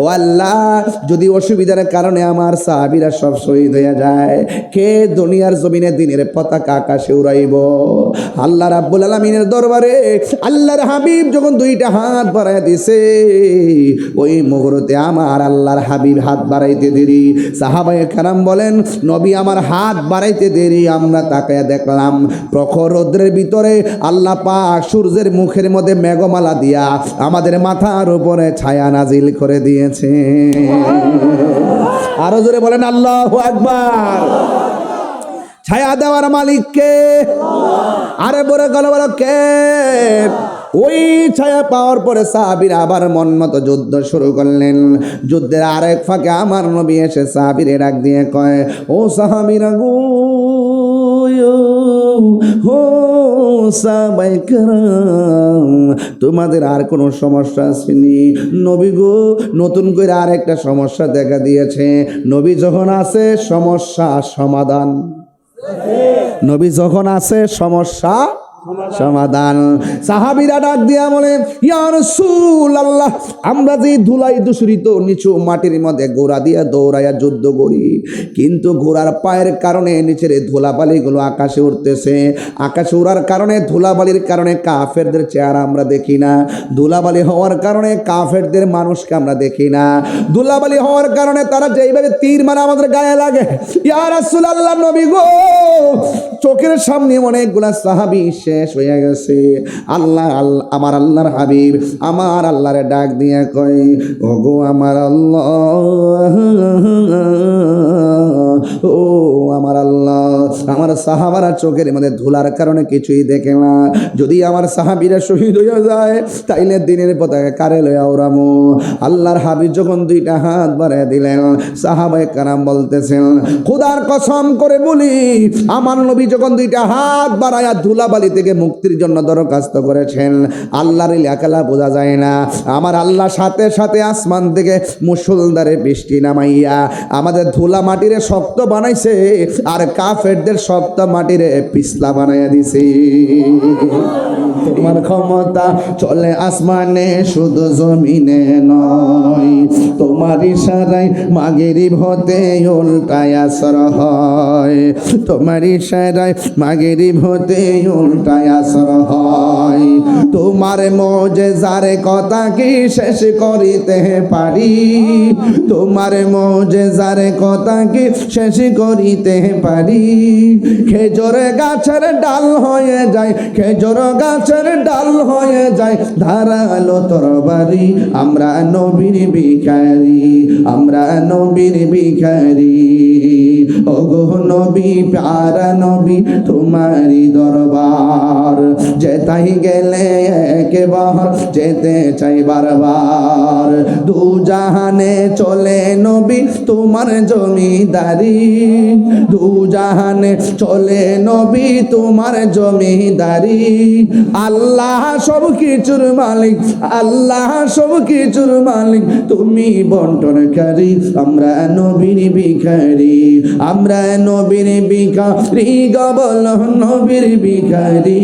ও আল্লাহ, যদি অসুবিধার কারণে আমার সাহাবীরা সব শহীদ হয়ে যায়, কে দুনিয়ার জমিনে দিনের পতাকা আকাশে উড়াইব? আল্লাহ রাব্বুল আলামিনের দরবারে আল্লাহর হাবিব যখন দুইটা হাত বাড়ায় দিছে, ওই মুহূর্তে আমার আল্লাহর হাবিব হাত বাড়াইতে দেরি। সাহাবায়ে কেরাম বলেন, নবী আমার হাত বাড়াইতে দেরি, আমরা তাকায়া দেখলাম প্রখর রৌদ্রের ভিতরে আল্লাহ পাক সূর্যের মুখের মধ্যে মেঘমালা দিয়া আমাদের মাথার উপরে ছায়া নাজিল করে দিয়ে। আরো জোরে বলেন আল্লাহু আকবার। ছায়া দেওয়ার মালিক কে? আরে বড় গলা বলো কে? ওই ছায়া পাওয়ার পরে সাহাবীরা আবার মন মতো যুদ্ধ শুরু করলেন। যুদ্ধের আরেক ফাঁকে আমার নবী এসে সাহাবীরে ডাক দিয়ে কয়, ও সাহাবীরা গো, ও সাহাবায়ে কেরাম, তোমাদের আর কোনো সমস্যা আসেনি? নবী গো, নতুন করে আর একটা সমস্যা দেখা দিয়েছে। নবী যখন আছে সমস্যা সমাধান, নবী যখন আছে সমস্যা সমাধান। সাহাবীরা ডাক দিয়া বলে, ইয়া রাসূলুল্লাহ, আমরা যে ধুলাই দূষিত নিচু মাটির মধ্যে ঘোড়া দিয়া দৌড়াইয়া যুদ্ধ করি, কিন্তু ঘোড়ার পায়ের কারণে নিচের ধুলাবালিগুলো আকাশে উঠতেছে। আকাশে উড়ার কারণে, ধুলাবালির কারণে কাফেরদের চেহারা আমরা দেখি না। ধুলাবালি হওয়ার কারণে কাফেরদের মানুষকে আমরা দেখি না। ধুলাবালি হওয়ার কারণে তারা যেইভাবে তীর মারা আমাদের গায়ে লাগে। ইয়া রাসূলুল্লাহ, নবী গো, চোখের সামনে অনেকগুলা সাহাবী শেষ হয়ে গেছে। আল্লাহ আমার আল্লাহর হাবিব আমার আল্লাহরে ডাক দিয়ে কয়, ওগো আমার আল্লাহ, ও আমার আল্লাহ, আমার সাহাবারা চোখের মধ্যে ধুলার কারণে কিছুই দেখে না। যদি আমার সাহাবীরা শহীদ হয়ে যায়, তাইলে দিনের পতাকা কারে লইয়া উড়ামো? আল্লাহর হাবিব যখন দুইটা হাত বাড়ায় দিলেন, সাহাবায়ে কেরাম বলতেছেন, খোদার কসম করে বলি, আমার নবী যখন দুইটা হাত বাড়ায়া ধুলাবালি থেকে মুক্তির জন্য দরখাস্ত করেছেন, আল্লাহর লেখালা বোঝা যায় না। আমার আল্লাহ সাথে সাথে আসমান থেকে মুষলধারে বৃষ্টি নামাইয়া আমাদের ধুলা মাটিরে শক্ত বানাইছে, আর কাফেরদের শক্ত মাটিরে পিছলা বানাইয়া দিছে। তোমার ক্ষমতা চলে আসমানে, শুধু জমিনে নয়। তোমার ইশারায় মাগরিব হতে উল্টায় আসর হয়। তোমার ইশারায় মাগরিব হতে উল্টায় আসর হয়। তোমার মুজিজার কথা কি শেষ করিতে পারি? তোমার মুজিজার কথা কি শেষ করিতে পারি? খেজুর গাছের ডাল হয়ে যায়, খেজুর গাছের ডাল হয়ে যায় ধারালো তরবারি। আমরা নবীর ভিখারি, আমরা নবীর ভিখারি। ওগো নবী, প্যারা নবী, তোমারই দরবার যেতাই গেলে একবার যেতে চাই বারবার। দু জাহানে চলে নবী তোমার জমিদারি, দু জাহানে চলে নবী তোমার জমিদারি। আল্লাহ সব কিছুর মালিক, আল্লাহ সব কিছুর মালিক, তুমি বন্টনকারী। আমরা নবীর ভিখারি, আমরা নবীর ভিখারি, গবল নবীর ভিখারি,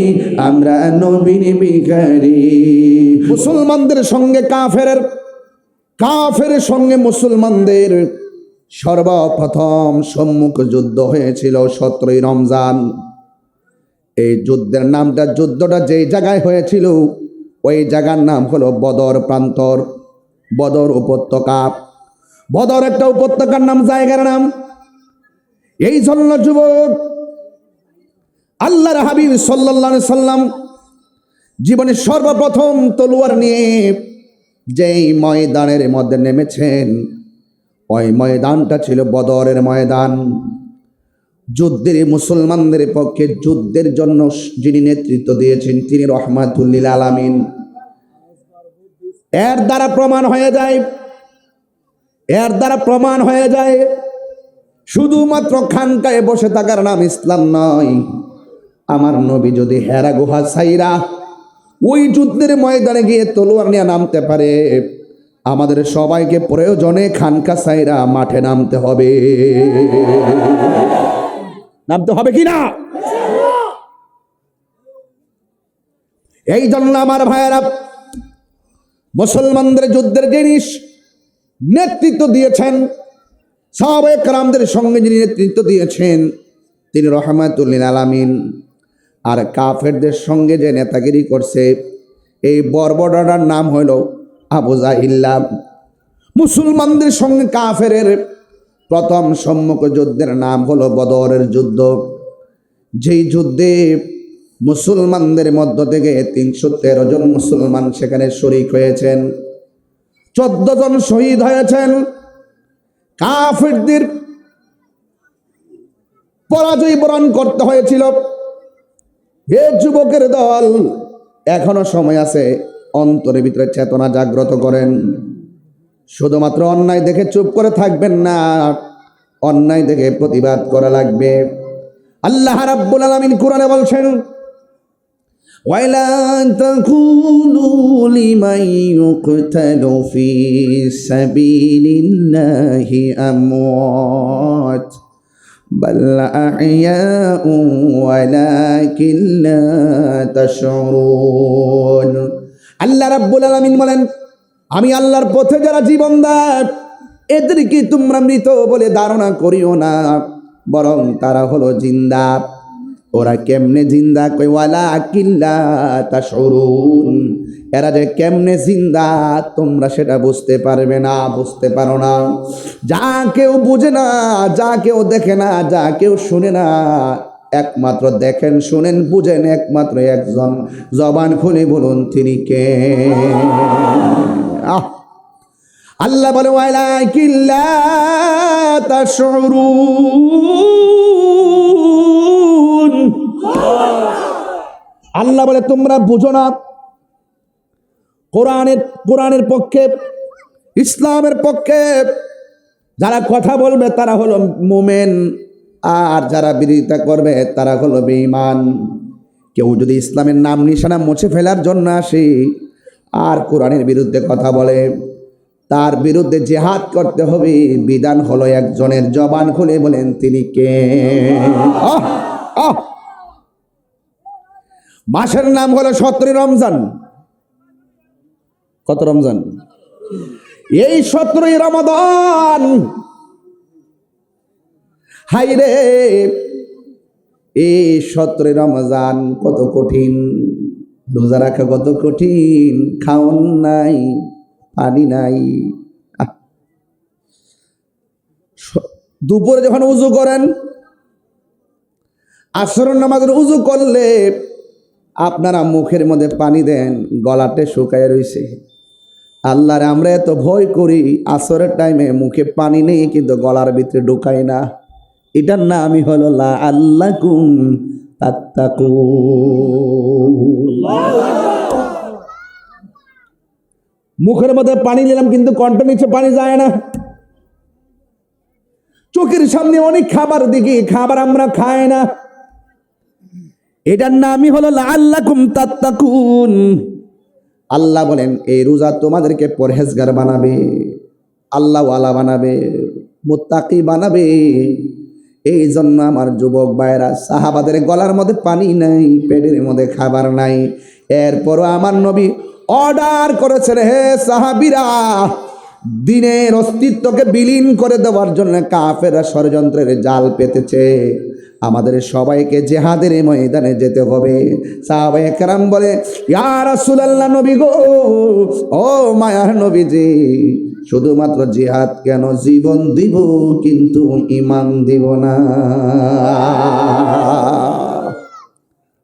আমরা নবীর ভিখারি। মুসলমানদের সঙ্গে কাফের সঙ্গে মুসলমানদের সর্বপ্রথম সম্মুখ যুদ্ধ হয়েছিল 17ই রমজান। এই যুদ্ধের নামটা, যুদ্ধটা যেই জায়গায় হয়েছিল ওই জায়গার নাম হলো বদর প্রান্তর, বদর উপত্যকা। বদর একটা উপত্যকার নাম, জায়গার নাম। এই জন্য যুবক, আল্লাহর হাবিব সাল্লাল্লাহু আলাইহি সাল্লাম জীবনে সর্বপ্রথম তলোয়ার নিয়ে যেই ময়দানের মধ্যে নেমেছেন, ওই ময়দানটা ছিল বদরের ময়দান। যুদ্ধের, মুসলমানদের পক্ষে যুদ্ধের জন্য যিনি নেতৃত্ব দিয়েছেন তিনি রহমাতুল লিল আলামিন। এর দ্বারা প্রমাণ হয়ে যায় শুধুমাত্র খানকায় বসে থাকার নাম ইসলাম নয়। আমার নবী যদি হেরা গুহা ছাইরা ওই যুদ্ধের ময়দানে গিয়ে তলোয়ার নিয়ে নামতে পারে, আমাদের সবাইকে প্রয়োজনে খানকা ছাইরা মাঠে নামতে হবে। নামতে হবে কি না? এই জন্য আমার ভাইয়েরা, মুসলমানদের যুদ্ধের জিনিস নেতৃত্ব দিয়েছেন, সাহাবায়ে কেরামদের সঙ্গে যিনি নেতৃত্ব দিয়েছেন তিনি রহমাতুল লিল আলামিন। আর কাফেরদের সঙ্গে যে নেতাগিরি করছে এই বর্বরটার নাম হলো আবু জাহিল্লা। মুসলমানদের সঙ্গে কাফেরের প্রথম সম্মুখ যুদ্ধের নাম হলো বদরের যুদ্ধ। যেই যুদ্ধে মুসলমানদের মধ্য থেকে 313 জন মুসলমান সেখানে শরীক হয়েছেন, 14 জন শহীদ হয়েছেন। কাফেরদের পরাজয় বরণ করতে হয়েছিল। হে যুবকের দল, এখনো সময় আছে, অন্তরের ভিতরে চেতনা জাগ্রত করেন। শুধুমাত্র অন্যায় দেখে চুপ করে থাকবেন না, অন্যায় দেখে প্রতিবাদ করা লাগবে। আল্লাহ রাব্বুল আলামিন কোরআনে বলছেন, ওয়ালা তাকুলু লিমান ইউকতালু ফি সাবিলিল্লাহি আমওয়াত বাল আহইয়াউ ওয়ালাকিন লা তাশউরুন। আল্লাহ রাব্বুল আলামিন বলেন, আমি আল্লাহর পথে যারা জীবন দেয় এদেরকে তোমরা মৃত বলে ধারণা করিও না, বরং তারা হলো জিন্দা। ওরা কেমনে জিন্দা? কই ওয়ালাকিন লা তাশউরুন, এরা যে কেমনে জিন্দা তোমরা সেটা বুঝতে পারবে না, বুঝতে পারো না। যা কেউ বুঝে না, যা কেউ দেখে না, যা কেউ শুনে না, একমাত্র দেখেন, শুনেন, বুঝেন একমাত্র একজন। জবান খুলে বলুন তিনি কে? আল্লাহ বলে ওয়ালাকিন লা তাশউরুন। আল্লাহ বলে তোমরা বুঝো না। কোরআনের পক্ষে, ইসলামের পক্ষে যারা কথা বলবে তারা হলো মুমিন, আর যারা বিরোধিতা করবে তারা হলো বেঈমান। কেউ যদি ইসলামের নাম নিশানা মুছে ফেলার জন্য আসে আর কোরআনের বিরুদ্ধে কথা বলে, তার বিরুদ্ধে জিহাদ করতে হবে। বিধান হলো একজনের, জবান খুলে বলেন তিনি কে? মাসের নাম হলো 17 রমজান। কত রমজান? এই 17 রমাদান। হাই রে, এই 17 রমজান কত কঠিন, রোজা রাখা কত কঠিন, খাওন নাই, পানি নাই। দুপুরে যখন উজু করেন, আসরের নামাজের উজু করলে আপনারা মুখের মধ্যে পানি দেন, গলাতে শুকায় রয়েছে। আল্লাহরে আমরা এত ভয় করি, আসরের টাইমে মুখে পানি নেই কিন্তু গলার ভিতরে ঢুকাই না। এটার নামই হলো লাআল্লাকুম তাত্তাকুন। মুখের মধ্যে পানি নিলাম কিন্তু কণ্ঠ নিচে পানি যায় না। চোখের সামনে অনেক খাবার দেখি, খাবার আমরা খাই না। এটার নামই হলো লাআল্লাকুম তাত্তাকুন। আল্লাহ বলেন এই রোজা তোমাদেরকে পরহেজগার বানাবে, আল্লাহওয়ালা বানাবে, মুত্তাকি বানাবে। এই জন্য আমার যুবক ভাইরা, সাহাবাদের গলার মধ্যে পানি নাই, পেটের মধ্যে খাবার নাই, এরপরও আমার নবী অর্ডার করেছেন, হে সাহাবীরা, দিনের অস্তিত্বকে বিলীন করে দেওয়ার জন্য কাফেররা ষড়যন্ত্রের জাল পেতেছে, আমাদের সবাইকে জিহাদের ময়দানে যেতে হবে। সাহাবায়ে কেরাম বলে, ইয়া রাসূলুল্লাহ, নবী গো, ও মায়ার নবীজি, শুধুমাত্র জিহাদ কেন, জীবন দিব কিন্তু ঈমান দিব না।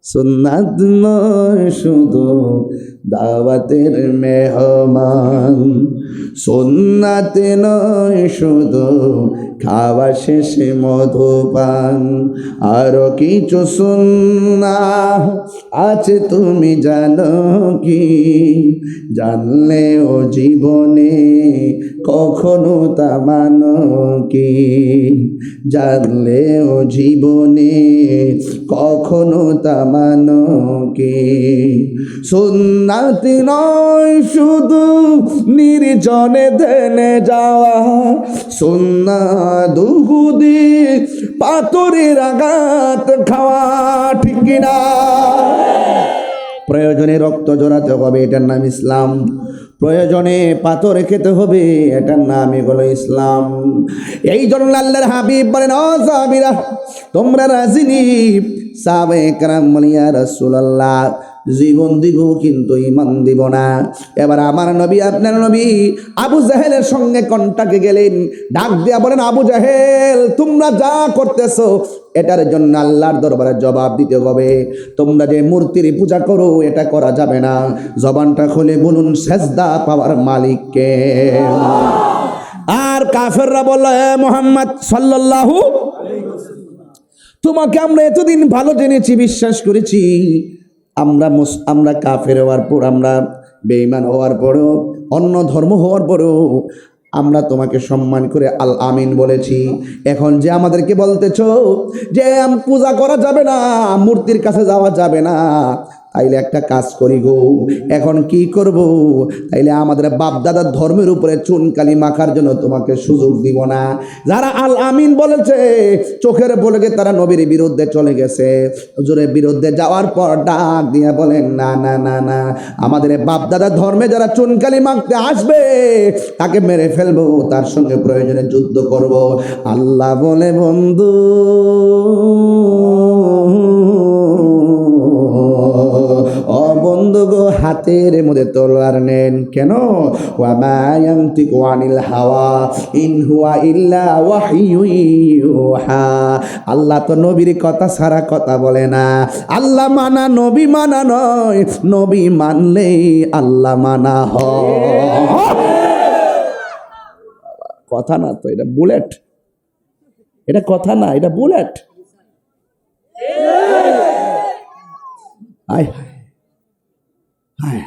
সুন্নাত নয় শুধু দাওয়াতের মেহমান, সুন্নাত নয় শুধু খাওয়া শেষে মধুপান, আরো কিছু সুন্নাহ আছে তুমি জানো কি? জানলেও জীবনে কখনো তা মানো কি? জানলেও জীবনে কখনো তা মানো কি? সুন্নাত নয় শুধু নির্জনে ধ্যানে যাওয়া, সুন্নাত দুহুদি পাথরের আঘাত খাওয়া, ঠিক কিনা? প্রয়োজনে রক্ত জড়াতে হবে, এটার নাম ইসলাম। প্রয়োজনে পাথর খেতে হবে, এটার নামই হলো ইসলাম। এই জন্য আল্লাহর হাবিব বলেন, ও সাহাবীরা তোমরা রাজি নি? সাহাবায়ে কেরাম বলেন, ইয়া রাসূলুল্লাহ জীবন দিব কিন্তু ঈমান দিব না। এবার আমার নবী, আপনার নবী আবু জাহেলের সঙ্গে কন্টাক্টে গেলেন, ডাক দিয়া বলেন, আবু জাহেল তোমরা যা করতেছো এটার জন্য আল্লাহর দরবারে জবাব দিতে হবে। তোমরা যে মূর্তির পূজা করো এটা করা যাবে না। জবানটা খুলে বলুন সেজদা পাওয়ার মালিক কে? আর কাফেররা বলল, এ মুহাম্মদ সাল্লাল্লাহু তোমাকে আমরা এতদিন ভালো জেনেছি, বিশ্বাস করেছি, আমরা কাফের হওয়ার পর, আমরা বেঈমান হওয়ার পরও, অন্য ধর্ম হওয়ার পরও আমরা তোমাকে সম্মান করে আল আমিন বলেছি। এখন যে আমাদেরকে বলতেছো যে পূজা করা যাবে না, মূর্তির কাছে যাওয়া যাবে না, তাইলে একটা কাজ করি গো, এখন কি করব? তাইলে আমাদের বাপ দাদার ধর্মের উপরে চুনকালি মাখার জন্য তোমাকে সুযোগ দিব না। যারা আল আমিন বলেছে চোখের পলকে তারা নবীর বিরুদ্ধে চলে গেছে। হুজুরের বিরুদ্ধে যাওয়ার পর ডাক দিয়ে বলেন, না না না না, আমাদের বাপ দাদার ধর্মে যারা চুনকালি মাখতে আসবে তাকে মেরে ফেলবো, তার সঙ্গে প্রয়োজনে যুদ্ধ করব। আল্লাহ বলে, বন্ধু ও বন্ধু গো, হাতের মধ্যে তলোয়ার নেন। কেন? ওয়া মা ইয়ানতিকু আনিল হাওয়া ইন হুয়া ইল্লা ওয়াহয়ু ইউহা। আল্লাহ তো নবীর কথা ছাড়া কথা বলে না। আল্লাহ মানা নবী মানা নয়, নবী মানলেই আল্লাহ মানা হয়। কথা না তো, এটা বুলেট, এটা কথা না, এটা বুলেট। আয় হায়,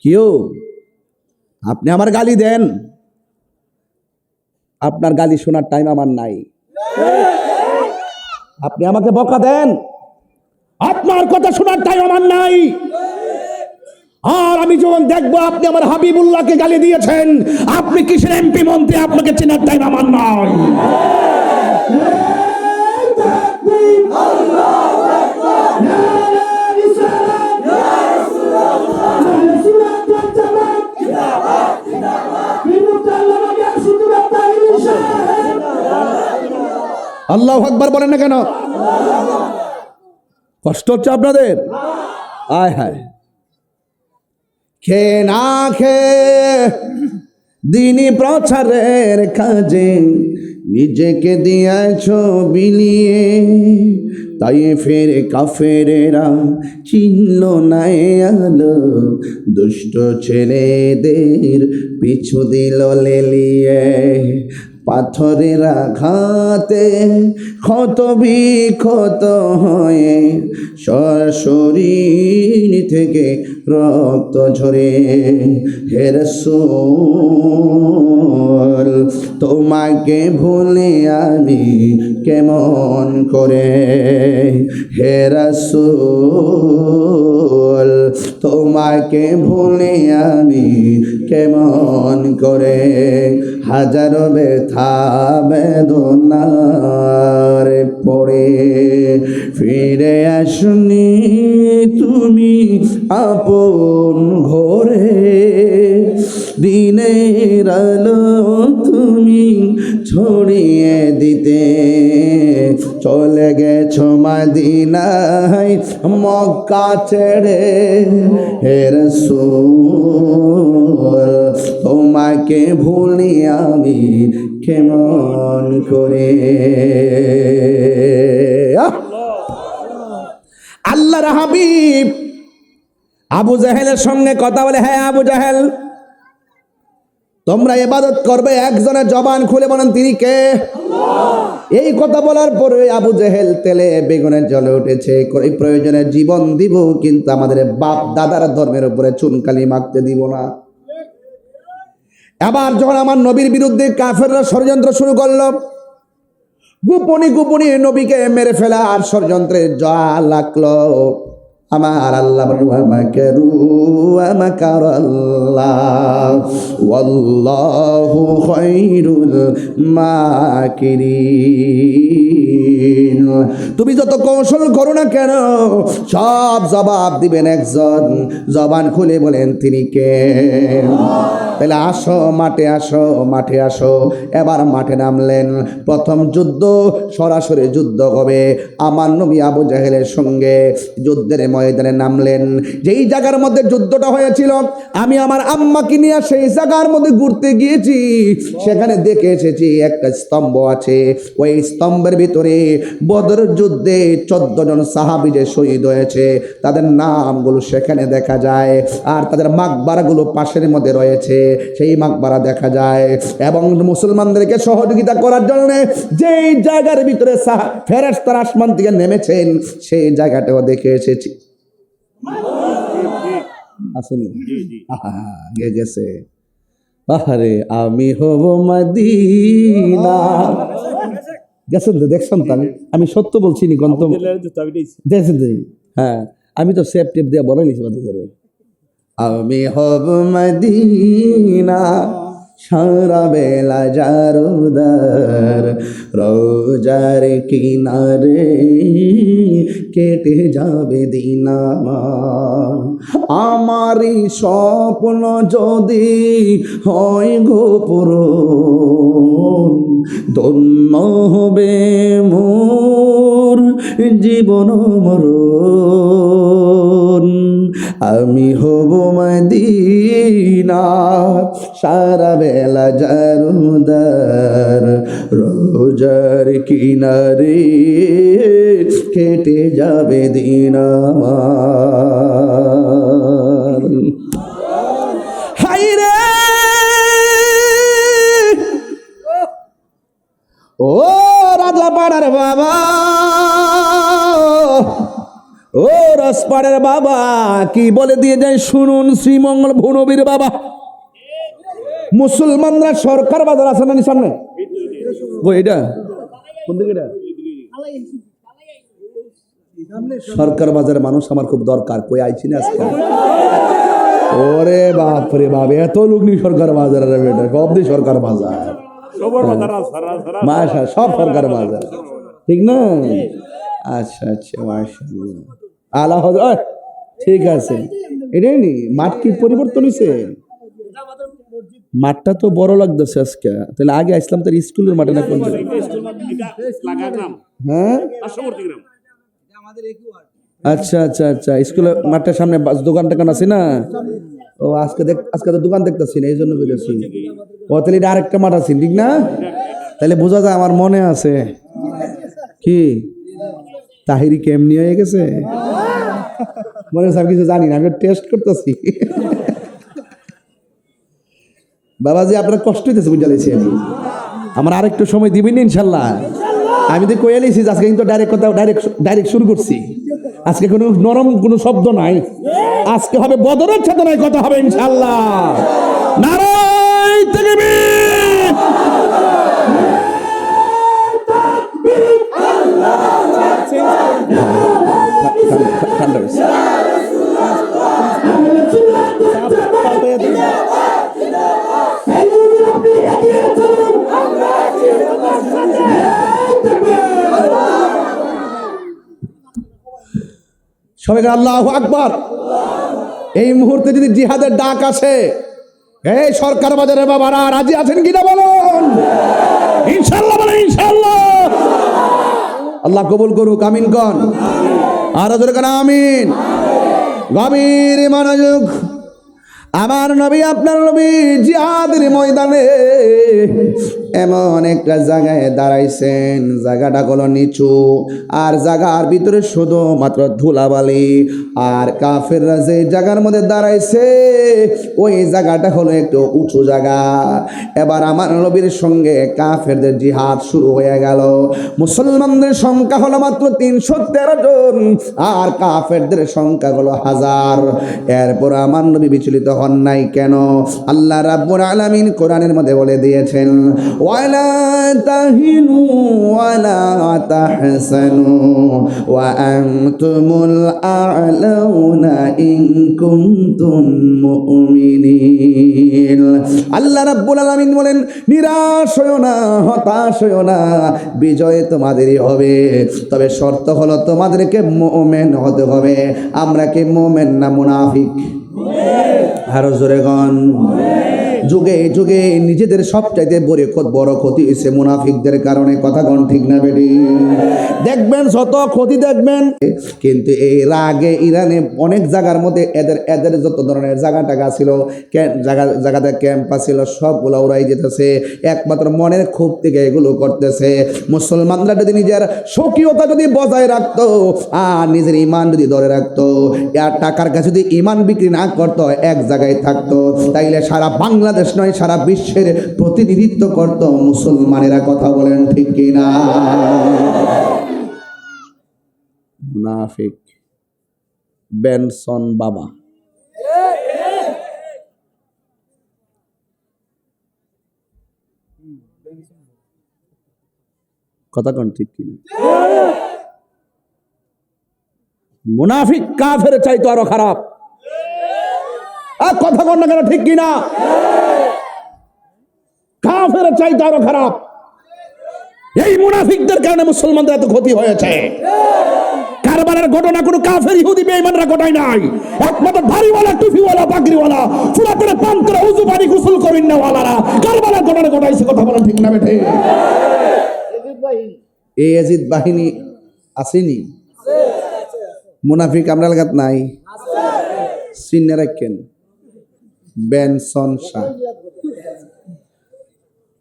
কেউ আপনি আমার গালি দেন, আপনার গালি শোনার টাইম আমার নাই। আপনি আমাকে বকা দেন, আপনার কথা শোনার টাইম আমার নাই। আর আমি যখন দেখবো আপনি আমার হাবিবুল্লাহকে গালি দিয়েছেন, আপনি কিসের এমপি মন্ত্রী, আপনাকে চেনার টাইম আমার নাই। আল্লাহু আকবার বলেন না কেন? কষ্ট হচ্ছে আপনাদের? আয় হায়, খে না খে দিনী প্রচারের কাজে নিজেকে দিয়েছ বিলিয়ে, তাই ফের কাফেরেরা চিনল না আলো, দুষ্ট ছেলেদের পিছু দিল লেলিয়ে। পাথরের আঘাতে ক্ষত বিক্ষত হয়ে শরীর থেকে রক্ত ঝরে, হে রাসূল তোমাকে ভুলে আমি কেমন করে, হে রাসূল তোমাকে ভুলে আমি কেমন করে, হাজারো ব্যথা বেদনার পড়ে ফিরে আসনি তুমি আপন ঘরে, দিনের আলো তুমি ছড়িয়ে দিতে, চলে গেছো মদিনায় মক্কা ছেড়ে, হে রাসূল তোমাকে ভুলি আমি কেমন করে। আল্লাহর হাবিব আবু জাহেলের সঙ্গে কথা বলে, হ্যাঁ আবু জাহেল তোমরা ইবাদত করবে, একজনের জবান খুলে বলেন তিনি কে? এই কথা বলার পরে আবু জাহেল তেলে বেগুনে জ্বলে উঠেছে। এই প্রয়োজনে জীবন দিব কিন্তু আমাদের বাপ দাদার ধর্মের উপরে চুনকালি মাখতে দিব না। এবার যখন আমার নবীর বিরুদ্ধে কাফেররা ষড়যন্ত্র শুরু করলো, গোপনে গোপনে নবীকে মেরে ফেলা আর ষড়যন্ত্রের জাল লাগলো, আমার আল্লাহ ওয়া মাকারু ওয়া মাকারাল্লাহ ওয়াল্লাহু খায়রুল মাকিরিন। তুমি যত কৌশল করো না কেন সব জবাব দিবেন একজন। জবান খুলে বলেন তিনি কে? তাহলে আসো মাঠে, আসো মাঠে, আসো। এবার মাঠে নামলেন। প্রথম যুদ্ধ, সরাসরি যুদ্ধ হবে আমার নবী আবু জাহেলের সঙ্গে। যুদ্ধের ময়দানে নামলেন। যেই জায়গার মধ্যে যুদ্ধটা হয়েছিল আমি আমার আম্মাকে নিয়ে সেই জায়গার মধ্যে ঘুরতে গিয়েছি। সেখানে দেখে এসেছি একটা স্তম্ভ আছে। ওই স্তম্ভের ভিতরে বদরের যুদ্ধে 14 জন সাহাবী যে শহীদ হয়েছে তাদের নামগুলো সেখানে দেখা যায়। আর তাদের মাকবারাগুলো পাশের মধ্যে রয়েছে, সেই মাকবারা দেখা যায়। এবং মুসলমানদেরকে সহযোগিতা করার জন্য যেই জায়গার ভিতরে ফেরেশতারা আসমান থেকে নেমেছেন সেই জায়গাটাও দেখে এসেছি। আসেনি গেছে। আরে আমি হব মদিনা। গেছেন তো, দেখছেন তো? আমি সত্য বলছি নি গন্ত দেখছেন তো? হ্যাঁ, আমি তো সেফ টেপ দিয়ে বলে নিছি করে আমি হব মদিনা সারা বেলা জারুদার রোজার কিনারে কেটে যাবে দিন আমারই স্বপ্ন যদি হয় গোপুর ধন্য হবে মোর জীবন মরণ। আমি হব মদিনা সারা বেলা জারুদার রোজার কিনারে কেটে যাবে দিন আমার। হাই রে ও রাজলাপাড়ার বাবা, ও রসপাড়ের বাবা, কি বলে দিয়ে যায় শুনুন। শ্রীমঙ্গল ভুনবীর বাবা, মুসলমানরা সরকার বাজার আছে না সামনে? এটা কোন দিকে? এটা সরকার বাজারের মানুষ আমার খুব দরকার। কই আইছি না আজকে? ওরে বাপ রে বাপ, এত লোক নি সরকার বাজার। বেটা সব দি সরকার বাজার, মাশা সব সরকার বাজার, ঠিক না? আচ্ছা আচ্ছা, মাশাআল্লাহ, আল্লাহ ঠিক আছে। এটাই নি মাঠ কি পরিবর্তন হয়েছে? মাঠটা তো বড় লাগতেছে আজকে। তাহলে আগে আসলাম তার স্কুলের মাঠে না? কোন? হ্যাঁ, আচ্ছা আচ্ছা আচ্ছা, স্কুলের মাঠের সামনে দোকান টোকান আছে না? ও আজকে তো দোকান দেখতেছি না, এই জন্য বুঝেছি। ও তাহলে এটা আরেকটা মাঠ আছে, ঠিক না? তাহলে বোঝা যায় আমার মনে আছে। কি তাহিরি কেমনি হয়ে গেছে মনে হচ্ছে? আমি কিছু জানি না, আমি টেস্ট করতেছি। বাবাজি আপনার কষ্ট হইতেছে, বুঝালেছি আমি। আমার আরেকটু সময় দিবেন ইনশাল্লাহ। আমি তো কয়ে লিছি আজকে কিন্তু ডাইরেক্ট শুরু করছি। আজকে কোনো নরম কোনো শব্দ নাই, আজকে হবে বদরের চেতনায় কথা হবে ইনশাল্লাহ। নারায়ে তাকবীর। সবাই আল্লাহু আকবার। এই মুহূর্তে যদি জিহাদের ডাক আসে, এই সরকার বাজারের বাবারা রাজি আছেন কিনা বলুন? ইনশাআল্লাহ বলেন ইনশাআল্লাহ। আল্লাহ কবুল করুক, আমিন কন। আর জোরে কন আমিন। গভীর মনোযোগ। আমার নবী, আপনার নবী জিহাদের ময়দানে এমন একটা জায়গায় দাঁড়াইছেন, জায়গাটা হলো নিচু, আর জায়গার ভিতরে শুধু মাত্র ধুলাবালি। আর কাফেররা যে জায়গার মধ্যে দাঁড়াইছে ওই জায়গাটা হলো একটু উঁচু জায়গা। এবার আমার নবীর সঙ্গে কাফেরদের জিহাদ শুরু হয়ে গেল। মুসলমানদের সংখ্যা হলো মাত্র 313 জন, আর কাফেরদের সংখ্যা হলো 1000। এরপর আমার নবী বিচলিত হন নাই কেন? আল্লাহ রাব্বুল আলামিন কোরআনের মধ্যে বলে দিয়েছেন, ওয়ালা তাহিনু ওয়ালা তাহসানু ওয়া আনতুমুল আ'লাউনা ইন কুনতুম মুমিনিন। আল্লাহ রাব্বুল আলামিন বলেন, নিরাশ হয়ো না, হতাশ হয়ো না, বিজয় তোমাদেরই হবে। তবে শর্ত হলো তোমাদেরকে মুমিন হতে হবে। আমরা কি মুমিন না মুনাফিক? আরো জোরে গন। যুগে যুগে নিজেদের সবচাইতে বড় ক্ষতি হয়েছে মুনাফিকদের কারণে। কথা কোন ঠিক না বেটি? দেখবেন যত ক্ষতি দেখবেন, কিন্তু এই আগে ইরানে অনেক জায়গার মধ্যে এদের যত ধরনের জায়গা টাকা ছিল, জায়গাতে ক্যাম্পাস ছিল, সবগুলো উড়াই যেতেছে। একমাত্র মনের ক্ষোভ থেকে এগুলো করতেছে। মুসলমানরা যদি নিজের স্বকীয়তা যদি বজায় রাখতো আর নিজের ইমান যদি ধরে রাখতো, আর টাকার কাছে যদি ইমান বিক্রি না করতো, এক জায়গায় থাকতো, তাইলে সারা বাংলাদেশ নয় সারা বিশ্বের প্রতিনিধিত্ব করত মুসলমানেরা। কথা বলেন ঠিক কিনা? মুনাফিক বেনসন বাবা, কথা কোন ঠিক কিনা? মুনাফিক কাফের চাইতো আরো খারাপ। কথা বল না কেন, ঠিক কিনা? কাফের চাইতে আরো খারাপ। এই মুনাফিকদের কারণে মুসলমানদের এত ক্ষতি হয়েছে। কারবালার ঘটনা কোনো কাফের ইহুদি বেঈমানরা ঘটায় নাই। একমাত্র দাড়িওয়ালা, টুপিওয়ালা, পাগড়িওয়ালা, ফুরাতের পান করে উযু পানি গোসল করেন না ওয়ালারা কারবালার ঘটনা ঘটাইছে। কথা বলেন ঠিক না বেঠে? এই ইয়াজিদ বাহিনী আসেনি? মুনাফিক আমরা লাগাত নাই? চিন্না রাখেন বেনসন শাহ।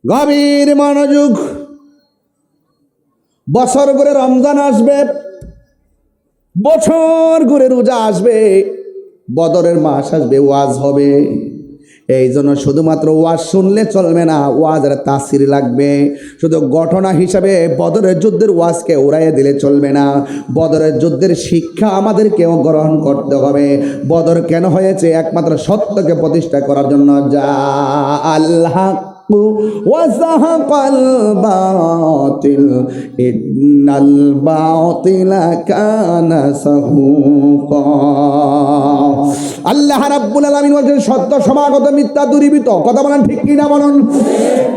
গভীর মনোযোগ। বছর করে রমজান আসবে, বছর করে রোজা আসবে, বদরের মাস আসবে, ওয়াজ হবে। এই জন্য শুধুমাত্র ওয়াজ শুনলে চলবে না, ওয়াজের তাসির লাগবে। শুধু ঘটনা হিসাবে বদরের যুদ্ধের ওয়াজকে উড়াইয়ে দিলে চলবে না। বদরের যুদ্ধের শিক্ষা আমাদেরকেও গ্রহণ করতে হবে। বদর কেন হয়েছে? একমাত্র সত্যকে প্রতিষ্ঠা করার জন্য। যা আল্লাহ ওয়াজাহাকাল বাতিল ইন্নাল বাতিলা কানা সাহুকা। আল্লাহ রাব্বুল আলামিন বলেন, সত্য সমাগত, মিথ্যা দূরীভূত। কথা বলেন ঠিক কিনা বলুন?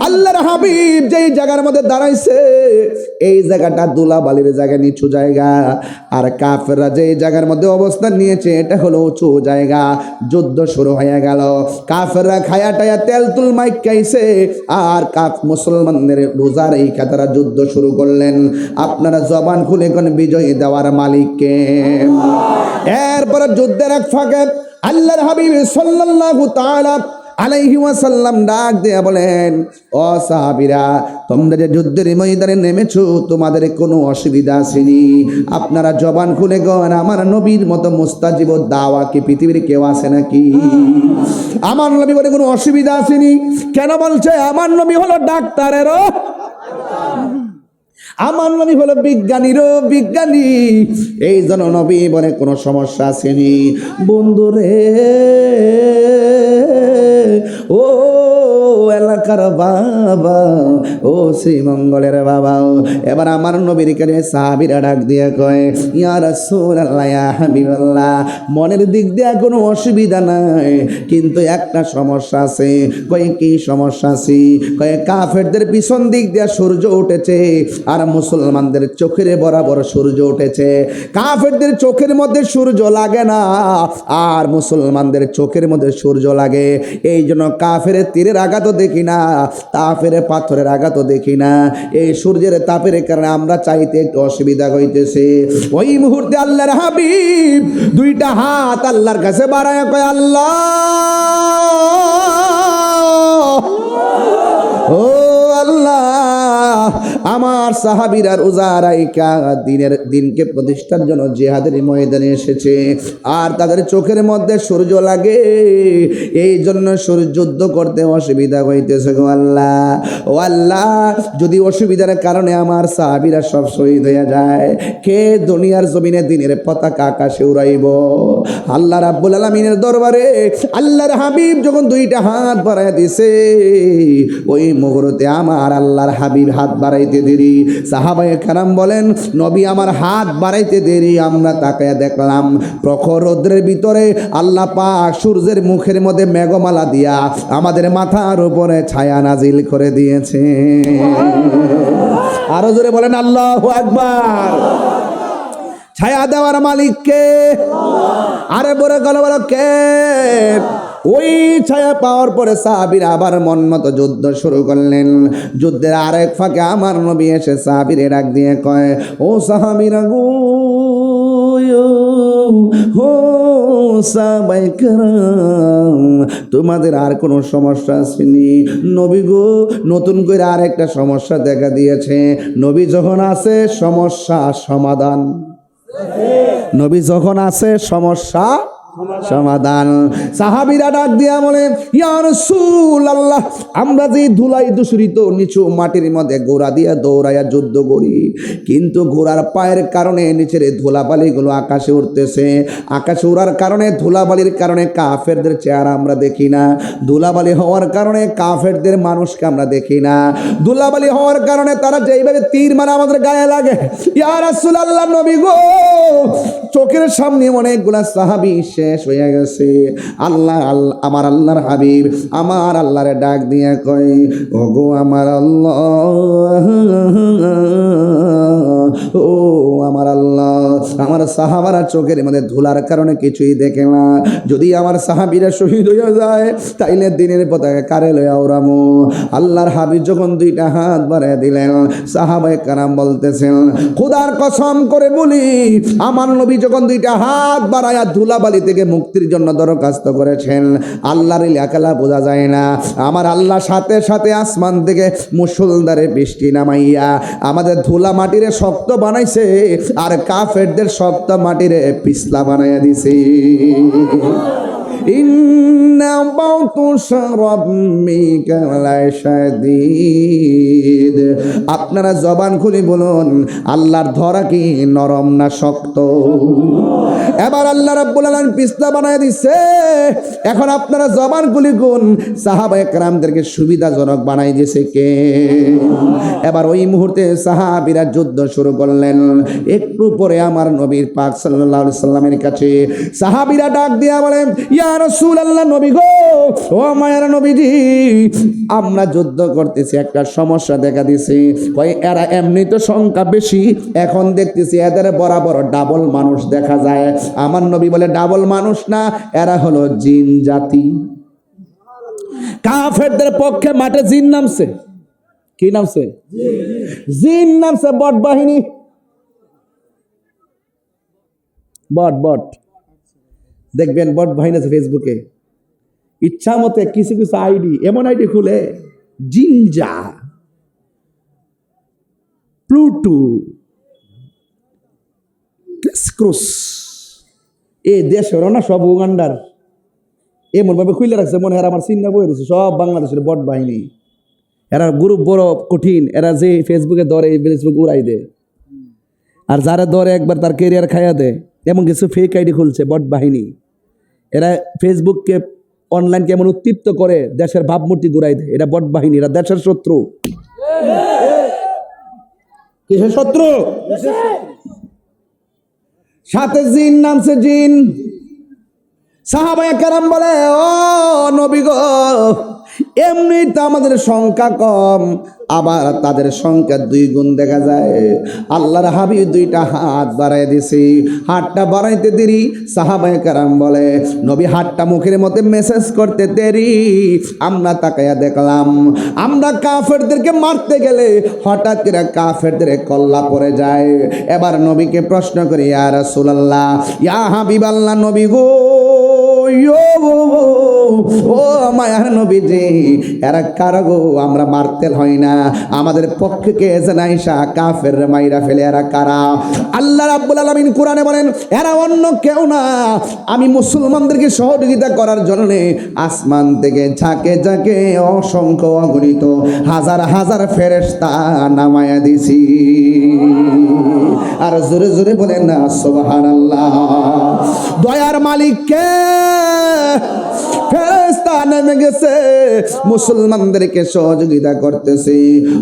আল্লাহর হাবিব যেই জায়গার মধ্যে দাঁড়াইছে, এই জায়গাটা ধুলাবালির জায়গা, নিচু জায়গা। আর কাফেররা যেই জায়গার মধ্যে অবস্থান নিয়েছে, এটা হলো উঁচু জায়গা। যুদ্ধ শুরু হয়ে গেল। কাফেররা খায়া টায়া তেল তুল মাইক খাইছে, আর মুসলমানদের রোজার এই খাতারা যুদ্ধ শুরু করলেন। আপনারা জবান খুলে কোন বিজয়ী দেওয়ার মালিককে। এরপরে যুদ্ধের এক ফাঁকে আল্লাহর হাবিব সাল্লাল্লাহু তাআলা আলাইহি ওয়াসাল্লাম ডাক দিয়ে বলেন, ও সাহাবীরা, তোমরা যে যুদ্ধের ময়দানে নেমেছো, তোমাদের কোনো অসুবিধা আসেনি? আপনারা জবান খুলে গন, আমার নবীর মতো মুস্তাজিব দাওয়া কি পৃথিবীর কেউ আছে নাকি? আমার নবী বলে কোনো অসুবিধা আসেনি। কেন বলছে? আমার নবী হলো ডাক্তারেরও, আমার নবী হলো বিজ্ঞানীরও বিজ্ঞানী। এই জন্য নবী বলে কোনো সমস্যা আসেনি। বন্ধুরে, ও এলাকার বাবা, ও শ্রীমঙ্গলের বাবা, এবার আমার নবীর কাছে সাহাবীরা ডাক দিয়ে কয়, ইয়া রাসূলুল্লাহ, ইয়া হাবিবাল্লাহ, মনের দিক দিয়ে কোনো অসুবিধা নাই, কিন্তু একটা সমস্যা আছে। কয় কি সমস্যা আছে? কয় কাফেরদের পিছন দিক দিয়ে সূর্য উঠেছে, আর মুসলমানদের চোখের বরাবর সূর্য উঠেছে। কাফেরদের চোখের মধ্যে সূর্য লাগে না, আর মুসলমানদের চোখের মধ্যে সূর্য লাগে। এই জন্য কাফের তীরের আঘাতও দেখি না, কাফের পাথরের আঘাতও দেখি না। এই সূর্যের তাপের কারণে আমরা চাইতে একটু অসুবিধা হইতেছে। ওই মুহূর্তে আল্লাহর হাবিব দুইটা হাত আল্লাহর কাছে বাড়ায় কয়, আল্লাহ, ও আল্লাহ, আমার সাহাবীরা রোজা রাইখা দিনকে প্রতিষ্ঠার জন্য জিহাদের ময়দানে এসেছে, আর তাদের চোখের মধ্যে সূর্য লাগে, এই জন্য যুদ্ধ করতে অসুবিধা হইতেছে গো আল্লাহ। ও আল্লাহ, যদি অসুবিধার কারণে আমার সাহাবীরা সব শহীদ হয়ে যায়, কে দুনিয়ার জমিনে দিনের পতাকা আকাশে উড়াইব? আল্লাহ রাব্বুল আলামিনের দরবারে আল্লাহর হাবিব যখন দুইটা হাত বাড়ায় দিছে, ওই মুহূর্তে আমার আল্লাহর হাবিব হাত বাড়াইতে দেরি। সাহাবায়ে কেরাম বলেন, নবী আমার হাত বাড়াইতে দেরি, আমরা তাকায়া দেখলাম প্রখর রৌদ্রের ভিতরে আল্লাহ পাক সূর্যের মুখের মধ্যে মেঘমালা দিয়া আমাদের মাথার উপরে ছায়া নাজিল করে দিয়েছে। আরো জোরে বলেন আল্লাহু আকবার। ছায়া দেওয়ার মালিক কে? আরে বড় গলা বলো কে? ওই ছায়া পাওয়ার পরে সাহাবীরা আবার মন মতো যুদ্ধ শুরু করলেন। যুদ্ধের আরেক ফাঁকে আমার নবী এসে সাহাবীরে ডাক দিয়ে কয়, ও সাহাবীরা গো, ও সাহাবায়ে কেরাম, তোমাদের আর কোনো সমস্যা আসেনি? নবী গো, নতুন করে আরেকটা সমস্যা দেখা দিয়েছে। নবী যখন আছে সমস্যা সমাধান, নবী যখন আছে সমস্যা সমাধান। সাহাবীরা ডাক দিয়া বলে, ইয়া রাসূলুল্লাহ, আমরা যে ধুলাই দূষিত নিচু মাটির মধ্যে ঘোড়া দিয়া দৌড়াইয়া যুদ্ধ করি, কিন্তু ঘোড়ার পায়ের কারণে নিচের ধুলাবালিগুলো আকাশে উঠতেছে। আকাশে উড়ার কারণে, ধুলাবালির কারণে কাফেরদের চেহারা আমরা দেখি না। ধুলাবালি হওয়ার কারণে কাফেরদের মানুষকে আমরা দেখি না। ধুলাবালি হওয়ার কারণে তারা যেইভাবে তীর মারা আমাদের গায়ে লাগে। ইয়া রাসূলুল্লাহ, নবী গো, চোখের সামনে অনেকগুলা সাহাবী শেষ হয়ে গেছে। আল্লাহ আমার আল্লাহর হাবিব আমার আল্লাহরে ডাক দিয়ে কয়, ওগো আমার আল্লাহ, ও আমার আল্লাহ, আমার সাহাবারা চোখের মধ্যে ধুলার কারণে কিছুই দেখে না। যদি আমার সাহাবীরা শহীদ হয়ে যায়, তাইলে দিনের পতাকা কারে লইয়া উড়ামো? আল্লাহর হাবিব যখন দুইটা হাত বাড়ায় দিলেন, সাহাবায়ে কেরাম বলতেছেন, খোদার কসম করে বলি, আমার নবী যখন দুইটা হাত বাড়ায়া ধুলাবালি থেকে মুক্তির জন্য দরখাস্ত করেছেন, আল্লাহর লীলা বোঝা যায় না। আমার আল্লাহ সাথে সাথে আসমান থেকে মুষলধারে বৃষ্টি নামাইয়া আমাদের ধুলা মাটিরে শক্ত বানাইছে, আর কাফেরদের শক্ত মাটিরে পিছলা বানাইয়া দিছে। ইন্না বাতুশা রাব্বিকা লাশাদীদ। আপনারা জবান খুলে বলুন, আল্লাহর ধরা কি নরম না শক্ত? এবার আল্লাহ রাব্বুল আলামিন পিছলা বানায় দিচ্ছে। এখন আপনারা জবান খুলে গুন, সাহাবায়ে কেরামদেরকে সুবিধাজনক বানাই দিয়েছে কে? এবার ওই মুহূর্তে সাহাবীরা যুদ্ধ শুরু করলেন। একটু পরে আমার নবীর পাক সাল্লাল্লাহু আলাইহি সাল্লামের কাছে সাহাবীরা ডাক দিয়া বলেন, ইয়া রাসূলুল্লাহ, নবী গো, ও মায়ের নবীজি, আমরা যুদ্ধ করতেছি, একটা সমস্যা দেখা দিয়েছে। কই এরা এমনি তো সংখ্যা বেশি, এখন দেখতেছি এদের বরাবর ডাবল মানুষ দেখা যায়। আমার নবী বলে, ডাবল মানুষ না, এরা হলো জিন জাতি। কাফেরদের পক্ষে মাঠে জিন নামছে। কি নামছে? জিন নামছে, বট বাহিনী, বট দেখবেন, বট বাহিনী আছে ফেসবুকে। ইচ্ছা মতে কিছু কিছু আইডি, এমন আইডি খুলে, জিনজা, প্লুটু, ক্রিস, এ দেশের না সব উগান্ডার, এমন ভাবে খুলে রাখছে মনে হয় আমার চিন্তা বই রয়েছে। সব বাংলাদেশের বট বাহিনী, এরা গ্রুপ বড় কঠিন। এরা যে ফেসবুকে ধরে, ফেসবুক উড়াই দেয়, আর যারা ধরে একবার তার কেরিয়ার খাইয়া দেয়। এমন কিছু ফেক আইডি খুলছে বট বাহিনী। এরা ফেসবুককে, অনলাইন কেমন উত্তপ্ত করে দেশের ভাবমূর্তি ঘুরাই দেয়। এটা বট বাহিনী, এরা দেশের শত্রু। কিসের শত্রু? সাথে জিন নামছে, জিন। সাহাবায়ে কেরাম বলে, ও নবী গো, এমনি তো আমাদের সংখ্যা কম, আবার তাদের সংখ্যা 2 গুণ দেখা যায়। আল্লাহর হাবিব দুইটা হাত বাড়াই দিছে। হাতটা বাড়াইতে দেরি, সাহাবায়ে কেরাম বলে, নবী হাতটা মুখের মধ্যে মেসেজ করতে দেরি। আমরা তাকায়া দেখলাম, আমরা কাফেরদেরকে মারতে গেলে হঠাৎ করে কাফেরদের কল্লা পড়ে যায়। এবার নবীকে প্রশ্ন করি, ইয়া রাসূলুল্লাহ, ইয়া হাবিবাল্লাহ, নবী গো, ও মায়ার নবীজি, এরা কারা গো? আমরা মারতে হয় না, আমাদের পক্ষে কে জানাইসা কাফের মাইরা ফেলে। এরা কারা? আল্লাহ রাব্বুল আলামিন কোরআনে বলেন, এরা অন্য কেউ না, আমি মুসলমানদেরকে সহযোগিতা করার জন্য আসমান থেকে ঝাঁকে ঝাঁকে অসংখ্য অগণিত হাজার হাজার ফেরেশতা নামায়া দিছি। আর জোরে জোরে বলেন না সুবহানাল্লাহ। দয়ার মালিক কে? ফেরেশতা নেমে গেছে, মুসলমানদেরকে সহযোগিতা করতেছে।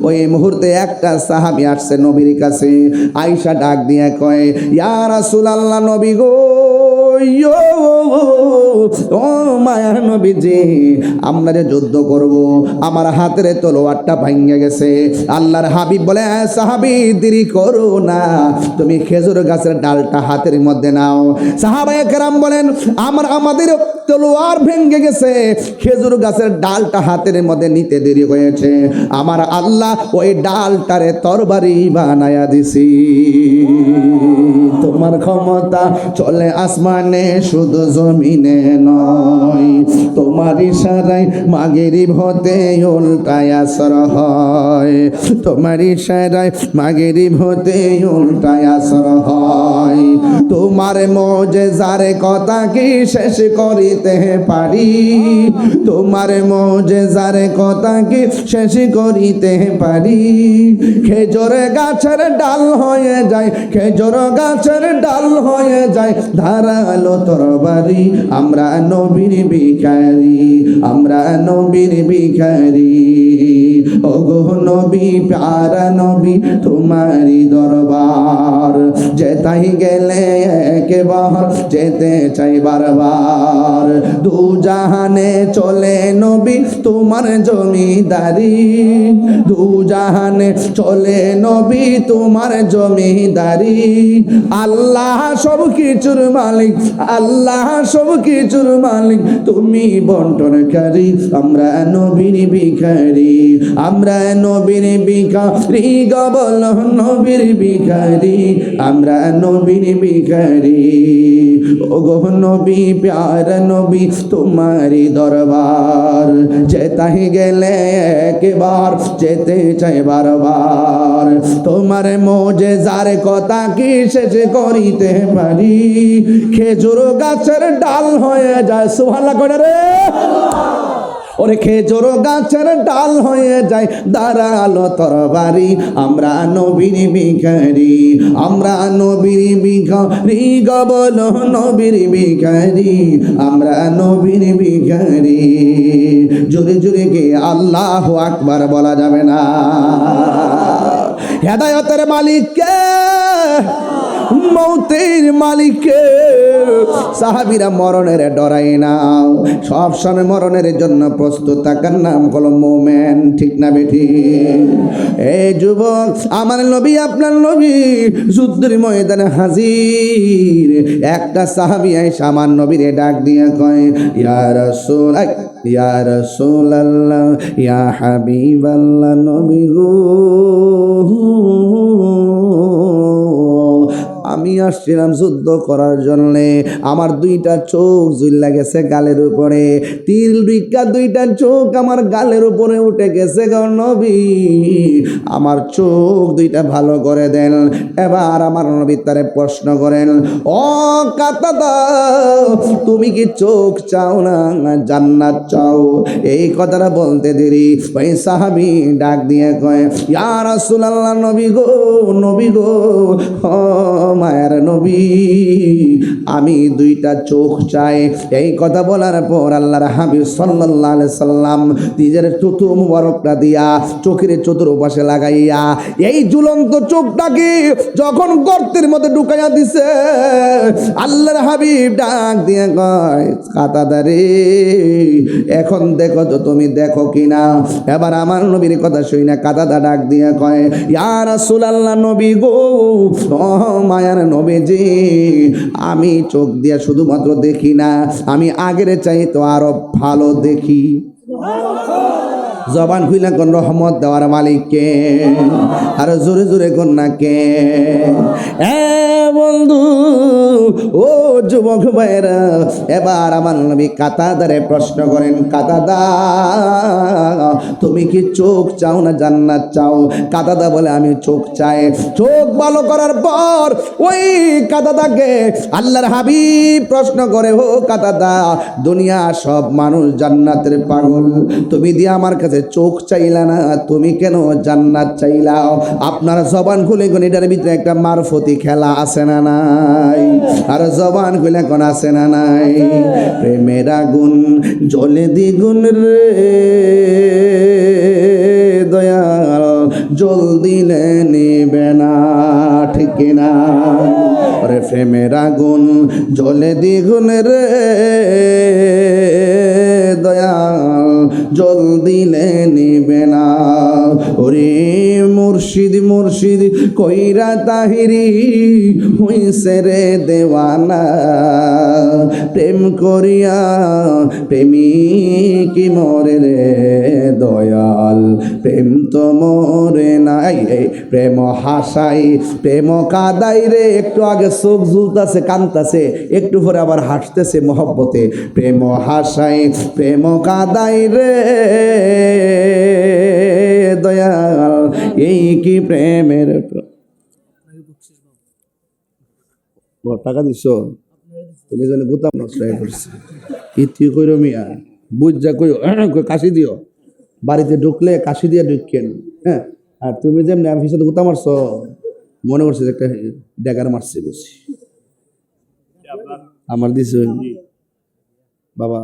ওই মুহূর্তে একটা সাহাবী আসছে নবীর কাছে, আয়েশা ডাক দিয়ে কয়, ইয়া রাসূলুল্লাহ, নবী গো, ও মায়ার নবীজি, আমরা যে যুদ্ধ করব, আমার হাতের তলোয়ারটা ভাঙে গেছে। আল্লাহর হাবিব বলে, সাহাবী দেরি করো না, তুমি খেজুর গাছের ডালটা হাতের মধ্যে নাও। সাহাবায়ে কেরাম বলেন, আমাদের তলোয়ার ভেঙে গেছে, খেজুর গাছের ডালটা হাতের মধ্যে নিতে দেরি হয়েছে, আমার আল্লাহ ওই ডালটারে তরবারি বানায়া দিছি। তোমার ক্ষমতা চলে আসমানে, শুধু জমিনে নয়, তোমার ইশারায় মাগরিব হতে উল্টায় আসর হয়, তোমার ইশারায় মাগরিব হতে উল্টায় আসর হয়। তোমার মুজিজার কথা কি শেষ করিতে পারি, তোমার মুজিজার কথা কি শেষ করিতে পারি। খেজুর গাছের ডাল হয়ে যায়, খেজুর গাছের ডাল হয়ে যায় ধারালো তরবারি। আমরা নবীর ভিখারি, আমরা নবীর ভিখারি। ওগো নবী, প্যারা নবী, তোমারি দরবার যেতাই গেলে একবার যেতে চাই বারবার। দু জাহানে চলে নবী তোমার জমিদারি, দু জাহানে চলে নবী তোমার জমিদারি। আল্লাহ সব কিছুর মালিক, আল্লাহ সব কিছুর মালিক, তুমি বন্টনকারী। আমরা নবীর ভিখারি, আমরা নবীর ভিখারি, গবল নবীর ভিখারি, আমরা নবীর ভিখারি। ওগো নবী, প্যারা নবী, তোমারি দরবার যেতাই গেলে একবার যেতে চাই বারবার। তোমার মুজিজার কথা কি শেষ করিতে পারি। খেজুর গাছের ডাল হয়ে যায়, সুবহানাল্লাহ কইরা রে। ওরে খেজুর গাছের ডাল হয়ে যায় দাঁড়ালো তরবারি। আমরা নবীর ভিখারি, আমরা নবীর ভিখারি, গবল নবীর ভিখারি, আমরা নবীর ভিখারি। জোরে জোরে কে আল্লাহু আকবার বলা যাবে না? হেদায়েতের মালিক কে? মৌতের মালিককে। সাহাবীরা মরণের ডরাই না, সব সময় মরণের জন্য প্রস্তুত থাকার নাম হলো মুমিন। ঠিক না বেঠি? এই যুবক, আমার নবী, আপনার নবী যুদ্ধের ময়দানে হাজির। একটা সাহাবী এসে আমার নবীরে ডাক দিয়ে কয়, ইয়া রাসূল, ইয়া রাসূলুল্লাহ, ইয়া হাবিবাল্লাহ, নবী গো, আমি আসছিলাম যুদ্ধ করার জন্য। আমার দুইটা চোখ জ্বলে গেছে গালের উপরে, তীর বিকা দুইটা চোখ আমার গালের উপরে উঠে গেছে গো নবী, আমার চোখ দুইটা ভালো করে দেন। এবার আমার নবী তারে প্রশ্ন করেন, ও কাতাদা, তুমি কি চোখ চাও না জান্নাত চাও? এই কথাটা বলতে দেরি ওই সাহাবী ডাক দিয়ে কয়, ইয়া রাসূলুল্লাহ, নবী গো, নবী গো, ও মায়ের নবী, আমি দুইটা চোখ চাই। এই কথা বলার পর আল্লাহর হাবিব সাল্লাল্লাহু আলাইহি সাল্লাম নিজের চতুর মুবারকটা দিয়া চোখের চতুর্পাশে লাগাইয়া এই ঝুলন্ত চোখটাকে যখন গর্তের মধ্যে ঢুকাইয়া দিছে, আল্লাহর হাবিব ডাক দিয়ে কয়, কাতাদারে, এখন দেখো তো তুমি দেখো কিনা। এবার আমার নবীর কথা শুই না কাতাদা ডাক দিয়ে কয়, ইয়া রাসূলুল্লাহ, নবী গো, ও মায়ার নবীজি, আমি চোখ দিয়া শুধুমাত্র দেখি না, আমি আগের চাইতে আরো ভালো দেখি। জবান খুইলা কোন রহমত দেওয়ার মালিককে, আর জোরে জোরে কোন না কে? বন্ধু ও যুবক ভাইরা, এবার আমার নবী কাতাদারে প্রশ্ন করেন, কাতাদা তুমি কি চোখ চাও না জান্নাত চাও? কাতাদা বলে আমি চোখ চাই। চোখ ভালো করার পর ওই কাতাদাকে আল্লাহর হাবিব প্রশ্ন করে, ও কাতাদা, দুনিয়া সব মানুষ জান্নাতের পাগল, তুমি দিয়ে আমার কাছে চোখ চাইলা না, তুমি কেন জান্নাত চাইলাও? আপনার জবান খুলে কোন এটার ভিতরে একটা মারফতি খেলা আছে না নাই? আর জবান খুলে কোন আছে না নাই? প্রেমের আগুন জ্বলে দ্বিগুণ রে দয়াল, জল দিলে নিবে না, ঠিক না? আরে প্রেমের আগুন জ্বলে দ্বিগুণ রে দয়াল, জল দিলে নিবে না। ওরে মুর্শিদ মুর্শিদ কইরা তাহিরি হইছে রে দেওয়ানা, প্রেম করিয়া প্রেমিক মরে রে দয়াল, প্রেম তো মরে নাই। প্রেম হাসাই প্রেম কাদাই রে, একটু আগে চোখ ঝুলতাছে কানতাছে, একটু পরে আবার হাসতেছে মহব্বতে। প্রেম হাসাই প্রেম কাদাই রে দয়াল, এই কি প্রেমের? টাকা দিছ তুমি জানি বুতাম নষ্ট করছে, ইতি কইরো মিয়া বুঝ যা কইও, কাশি দিও, বাড়িতে ঢুকলে কাশি দিয়ে ঢুকেন। হ্যাঁ, আর তুমি যেমনি আমি সাথে গুতা মারছ, মনে করছে একটা ড্যাগার মারছে বুঝছি। আমার দিছ বাবা,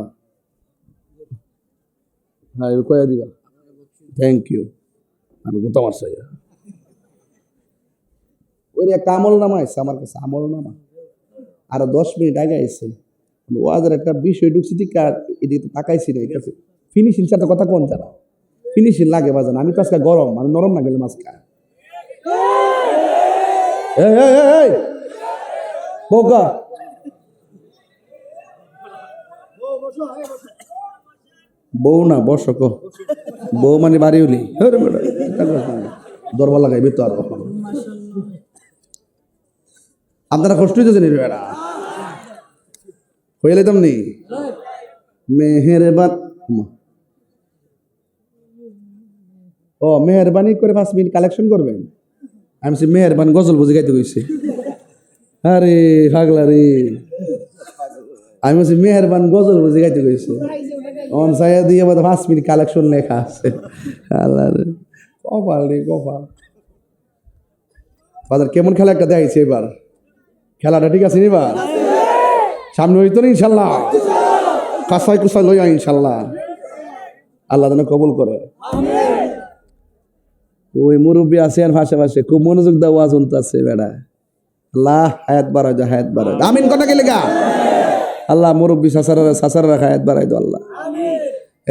হ্যাঁ কয়া দিবা, থ্যাংক ইউ। আমি গুতা মারছ ওই একটা আমল নামা আছে আমার কাছে, আমল নামা আরো 10 মিনিট আগে আইছে, ওয়াজের একটা বিষয় ঢুকছি, ঠিক এদিকে তাকাইছি না, কাছে ফিনিশিং সাথে কথা কোন জানা, ফিনিশিং লাগে বাজান। আমি তো আজকে গরম, আমি নরম না গেলে মাছকা বোকা বউ না বসক, বউ মানে বাড়ি হলি দরবার লাগাইবে তো। আর আপনারা কষ্ট হইতেছেন এরা হয়ে লাইতাম নি মেহেরবান, ও মেহরবানি করে 5 মিনিট কালেকশন করবেন। আমি মেহরবান গজল বুঝে গাইতে কইছি, আরে পাগলা রে, আমি বলছি মেহরবান গজল বুঝে গাইতে কইছি, অন সাইয়া দিয়ে 5 মিনিট কালেকশন লেখা আছে। আল্লাহ রে কপাল রে কপাল। বাজার কেমন খেলা একটা দেখাইছে এবার, খেলাটা ঠিক আছে এবার, সামনে হইতো না ইনশাল্লাহ, কাসাই কুসাই লইয়া ইনশাল্লাহ, আল্লাহ যেন কবুল করে। ওই মুরব্বী আছে আর পাশাপাশি খুব মনোযোগ দেওয়া ওয়াজ আছে বেড়া, আল্লাহ হায়াত বাড়াই দাও, হায়াত বাড়াই দাও, আমিন কথা গেলে গা, আল্লাহ মুরব্বী সাসারা হায়াত বাড়াই দাও আল্লাহ।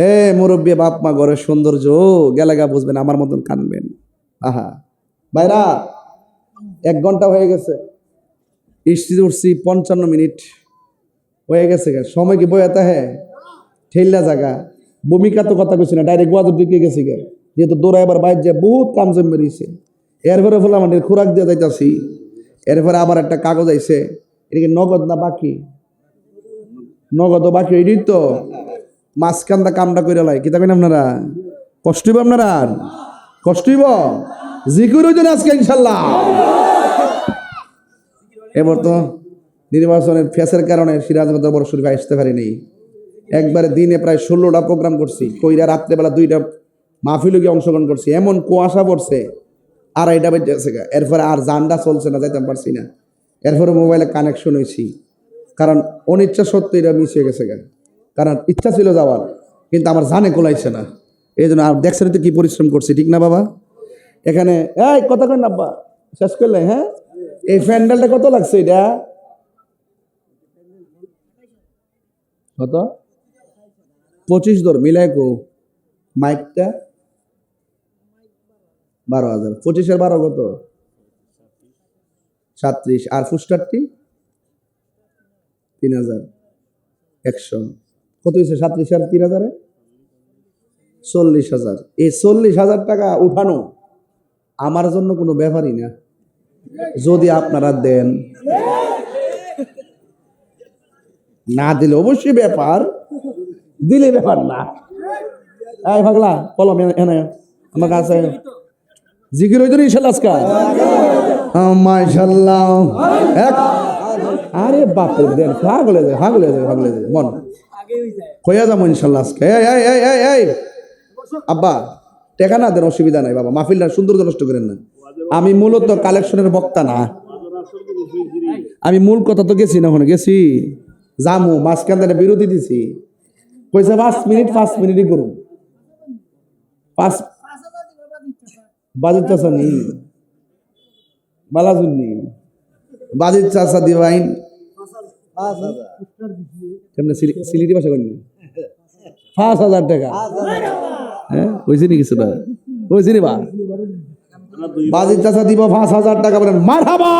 এ মুরব্বী বাপ মা ঘরের সৌন্দর্য গেলে গা বুঝবেন, আমার মতন কানবেন। আহা ভাইরা 1 ঘন্টা হয়ে গেছে, স্টেজে উঠছি 55 মিনিট হয়ে গেছে, সময় কি বইয়াতে হ্যাঁ ঠেললা জায়গা, ভূমিকা তো কথা কইছি না, ডাইরেক্ট ওয়াজের দিকে গেছি গে, যেহেতু দৌড়া এবার বাইর যায় বহুত কাম জম বেরিয়েছে। এরপরে বলে আমাদের খোরাক দিয়ে যাইতাছি, এরপরে আবার একটা কাগজ আইছে, এদিকে নগদ না বাকি, নগদ বাকি, এটাই তো মাঝখানটা কামটা করে লাই, কি থাকেন আপনারা কষ্ট হইব, আপনারা কষ্ট হইব, জিকির হইতেন আজকে ইনশাল্লাহ। এবার তো নির্বাচনের ফেসের কারণে সিরাজগঞ্জ বড় শরীফে আসতে পারিনি, একবারে দিনে প্রায় 16টা প্রোগ্রাম করছি, কইরা রাত্রেবেলা 2টা মাহফিলে গিয়ে অংশগ্রহণ করছি, এমন কুয়াশা পড়ছে 2:30 বেজে গেছে, এরপরে আর জানটা চলছে না, যাইতে পারছি না, এরপরে মোবাইলে কানেকশন হয়েছি, কারণ অনিচ্ছা সত্ত্বেও এটা মিশে গেছে, কারণ ইচ্ছা ছিল যাওয়ার কিন্তু আমার জানে কোলাইছে না, এই জন্য আর দেখছেন তো কি পরিশ্রম করছি, ঠিক না বাবা? এখানে এই কথা কই না আব্বা, শেষ করলে? হ্যাঁ, এই প্যান্ডেলটা কত লাগছে? এটা কত? 25 ধর মিলাই কো, মাইকটা 12,000, 25 12 কত? 37, আর ফুস্টারটি 3,100, কত হয়েছে? 37 আর 3,000 40,000। এই 40,000 টাকা উঠানো আমার জন্য কোনো ব্যাপারই না, যদি আপনারা দেন। না দিলে অবশ্যই ব্যাপার, দিলে ব্যাপার না। এই পাগলা কলম এনে আমার কাছে জিকির হইতো ইনশাআল্লাহ আজকে। মাশাআল্লাহ। আরে বাপ রে, দেন পাগলে যায় মন কইয়া যাবো ইনশাআল্লাহ আজকে। এই আব্বা টাকা না দেন, অসুবিধা নাই বাবা, মাহফিলটা সুন্দর নষ্ট করেন না। আমি মূলত কালেকশনের বক্তা না, আমি মূল কথা তো গেছি না, ওখানে গেছি জামু মাঝখান থেকে বিরতি দিছি, কইছে 5 মিনিটই করুন। 5 বাজেট চাষা নেই, বালাজুন নেই, বাজেট চাষা দিবাইন কেমনে সিলিটি ভাষা করেন 5,000 টাকা। হ্যাঁ হয়েছে নি কিছুটা, হয়েছে নি বা বাজেট চাষা দিব 5,000 টাকা, বলেন মারহাবা।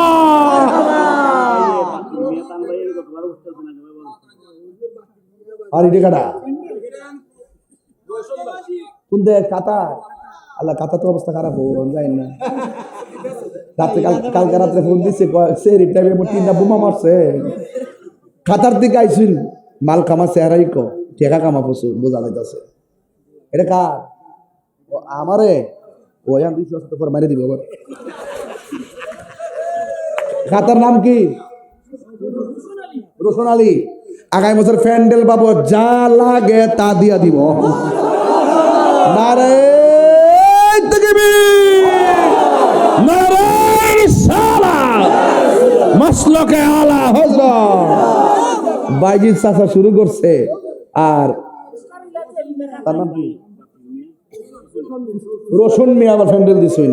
আর এই টাকাটা কোন দেখ কাতার, আল্লাহ কাতার তো অবস্থা খারাপ হোক যায় না। রাত্রে কালকে রাত্রে ফোন দিচ্ছে, সেই টাইমে 3টা বোমা মারছে। কাতার দিকে আইসিন মাল কামাচ্ছে হারাই টেকা কামা প্রচুর, বোঝা যাইতেছে। এটা কার? আমারে ওই 200 পর মারি দিব আবার। কাতার নাম কি? রোশন আলী। আগামী বছর প্যান্ডেল পাবো, যা লাগে তা দিয়া দিব। নারে নারে সালাত মাসলকে আলা হযরত বাইজিদ চাচা শুরু করছে। আর তার নাম কি? রোশন মিয়া আবার প্যান্ডেল দিছেন।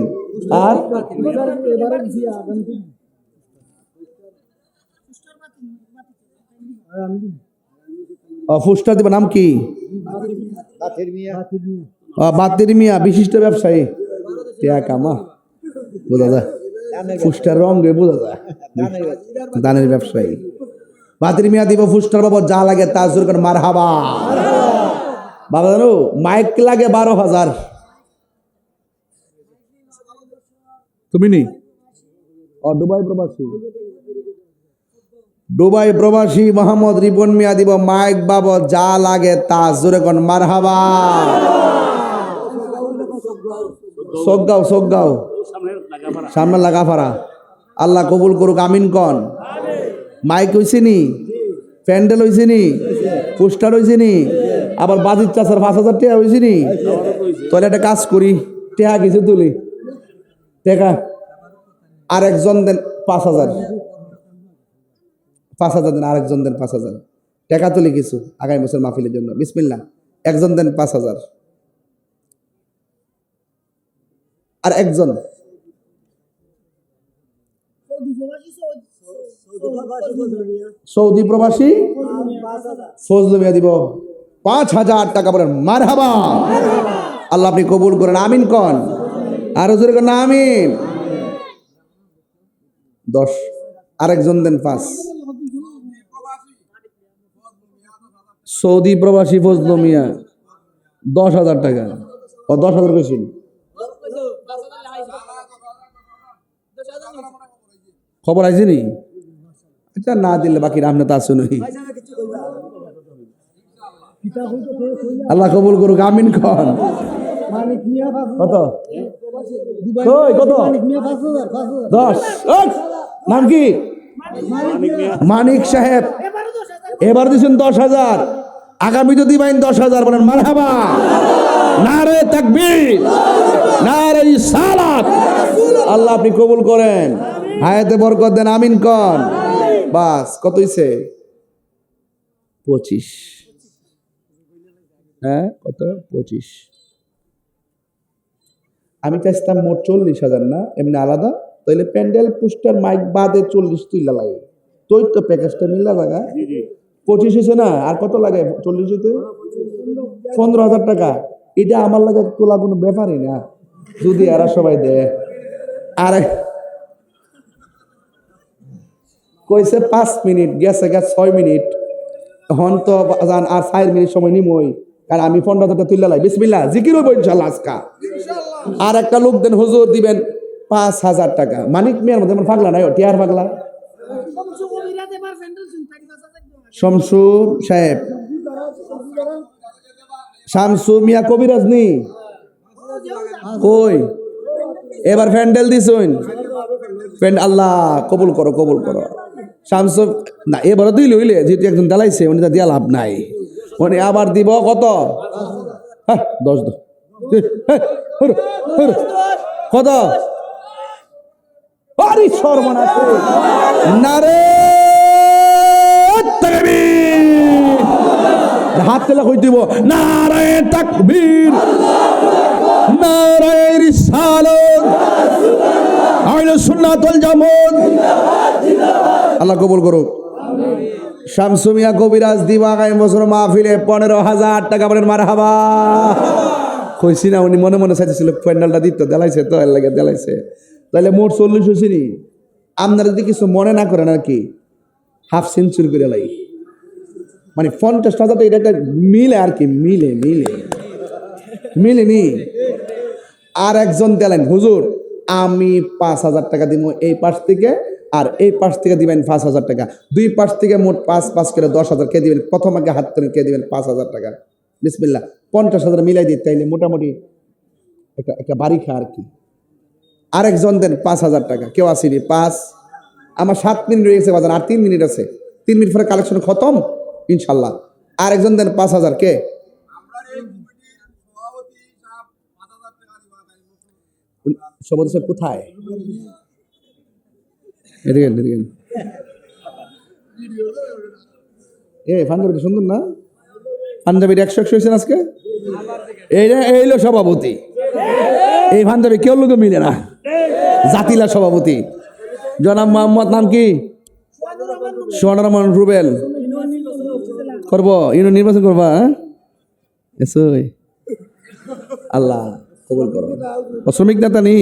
আর ফুস্টার দিবা, নাম কি? বাতির মিয়া, বিশিষ্ট ব্যবসায়ী। কামা বোঝা যায়, ফুস্টার রঙ বোঝা যায়, দানের ব্যবসায়ী। বাতির মিয়া দিব ফুস্টার বাবা, যা লাগে তা জোর করে মারহাবা। বাবা জানো মাইক লাগে 12,000। তুমি নি দুবাই প্রবাসী মোহাম্মদ রিপন মিয়া দিব মাইক বাবা, যা লাগে তা জোরে কোন মারহাবা। সোকগাঁও সামনে লাগাফাড়া। আল্লাহ কবুল করুক, আমিন কন। মাইক হইছে নি, প্যান্ডেল হইছে নি, পোস্টার হইছে নি, আবার বাজির চাষার 5,000 টাকা হইছে নি। তাহলে একটা কাজ করি, টাকা কিছু তুলি, টাকা আরেকজন দেন 5,000 দেন, আরেকজন দেন 5,000 টাকা তুলি কিছু আগামী বছর মাহফিলের জন্য। বিসমিল্লাহ। একজন দেন 5,000, আর একজন সৌদি প্রবাসী ফজলু মিয়া দিব 5,000 টাকা, বলেন মারহাবা। আল্লাহ আপনি কবুল করেন, আমিন কন। আর জোরে করেন আমিন। 10, আরেকজন দেন 5। সৌদি প্রবাসী ফজলু মিয়া 10,000 টাকা। ও 10,000 কইছেন, খবর আইছে নি? আচ্ছা না দিলে বাকি রামনে তা শুনুই। আল্লাহ কবুল করুক, আমিন কন। কত? কত? 10। নাম কি? মানিক সাহেব। এবার দিচ্ছেন 10,000, আগামী যদি পাইন 10,000, বলেন মারহাবা। নারে তাকবীর, নারে সালাত। আল্লাহ আপনি কবুল করেন, হায়াতে বরকত দেন, আমিন কন। বাস কত হইছে? 25। হ্যাঁ কত? 25। আমি চাইছিলাম মোট 40,000 না, এমনি আলাদা। তাইলে প্যান্ডেল পোস্টার মাইক বাদে 40 তুইলা লাগে, তোই তো প্যাকেজটা মিলা জায়গা 25 হয়েছে না? আর কত লাগে 40 হইতে? 15,000 টাকা। এটা আমার লাগে তোলা কোনো ব্যাপারই না, যদি এরা সবাই দেয়। আর কইছে 5 মিনিট, গেছে 6 মিনিট, হন তো আর 4 মিনিট সময় নিমই। কারণ আমি 15,000 তুলে লাই বিসমিল্লাহ জিকির হইব ইনশাআল্লাহ আজকা। আর একটা লোক দেন হুজুর দিবেন 5,000 টাকা। মানিক মিয়ার মধ্যে আমার পাগলা নাই, টিয়ার পাগলা শমসু সাহেব, শামসু মিয়া কবিরাজ নি কই এবার প্যান্ডেল দিছুন প্যান্ড আল্লাহ কবুল করো কবুল করো। শামসু না এবারও দিলে হইলে যেহেতু একজন দালাইছে উনি তা দিয়া লাভ নাই, উনি আবার দিব কত 10 কত আরে সর্বনাশ নারে তাকবীর, হাত তেলা কই দিব নারে তাকবীর নারে রিসালাত আহলে সুন্নাত ওয়াল জামাত। আল্লাহ কবুল করুক। শামসু মিয়া কবিরাজ দিবা আগামী বছর মাহফিলে 15,000 টাকা বলেন মারহাবা। কইছি না উনি মনে মনে চাইতেছিল প্যান্ডেলটা দিত, দেলাইছে তো এর লাগে দেলাইছে, তাহলে মোট 40 হয়েছে নি। আপনারা যদি কিছু মনে না করেন আর কি হাফ সেঞ্চুরি করে লাই, মানে 50,000 এটা একটা মিলে আর কি, মিলে মিলে মিলেনি। আর একজন দিলেন হুজুর আমি 5,000 টাকা দিব এই পাশ থেকে, আর এই পাশ থেকে দিবেন 5,000 টাকা, দুই পাশ থেকে মোট 5 করে 10,000 কে দিবেন, প্রথম আগে হাত করে কে দিবেন 5,000 টাকা বিসমিল্লাহ 50,000 মিলাই দিই, তাইলে মোটামুটি একটা বাড়ি খা আর কি। আরেকজন দেন 5,000 টাকা, কেউ আসেনি 5, আমার 7 মিনিট রয়েছে বাজার, আর 3 মিনিট আছে, 3 মিনিট পরে কালেকশন খতম ইনশাল্লাহ। আরেকজন দেন 5,000 কে সভাপতি সাহেব কোথায়? পাঞ্জাবিটা সুন্দর না, পাঞ্জাবির 100 হয়েছেন আজকে। এইলো সভাপতি, এই পাঞ্জাবি কেউ লোকে মিলে না, জাতিলা সভাপতি জনাব মোহাম্মদ নাম কি সোহানুর রহমান রুবেল। করবো ইউনিয়ন নির্বাচন করবা? আল্লাহ কবুল করো। শ্রমিক নেতা নি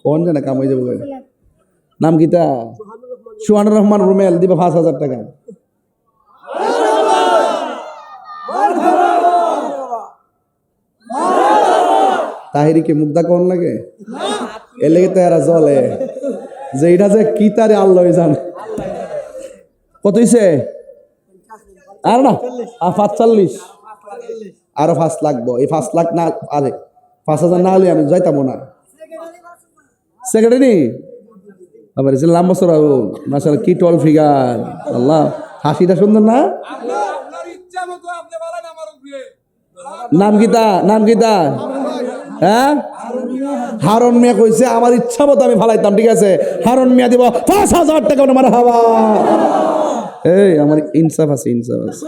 কোন জানে কাম হয়ে যাবো। নাম কিতা? সোহানুর রহমান রুমেল, দিবা 5,000 টাকা। তাহিরিকে মুগ্ধা কোন লাগে এর লেগে তো এরা জলে যে এটা যে কি তারে আল্লাহ জান। কত হইছে? আর না 45, আরো 5 লাগবো। এই 5 লাখ না, আরে 5,000 না হলে আমি যাইতাম না। সেক্রেটারি আবার লাম বছর মাশাআল্লাহ কি টল ফিগার, আল্লাহ হাসিটা সুন্দর না। নাম কিতা? নাম কিতা? হ্যাঁ হারুন মিয়া কইছে আমার ইচ্ছা মতো আমি ফালাইতাম, ঠিক আছে হারুন মিয়া দিব 5,000 টাকা মারহাবা। এই আমার ইনসাফ আছে, ইনসাফ আছে,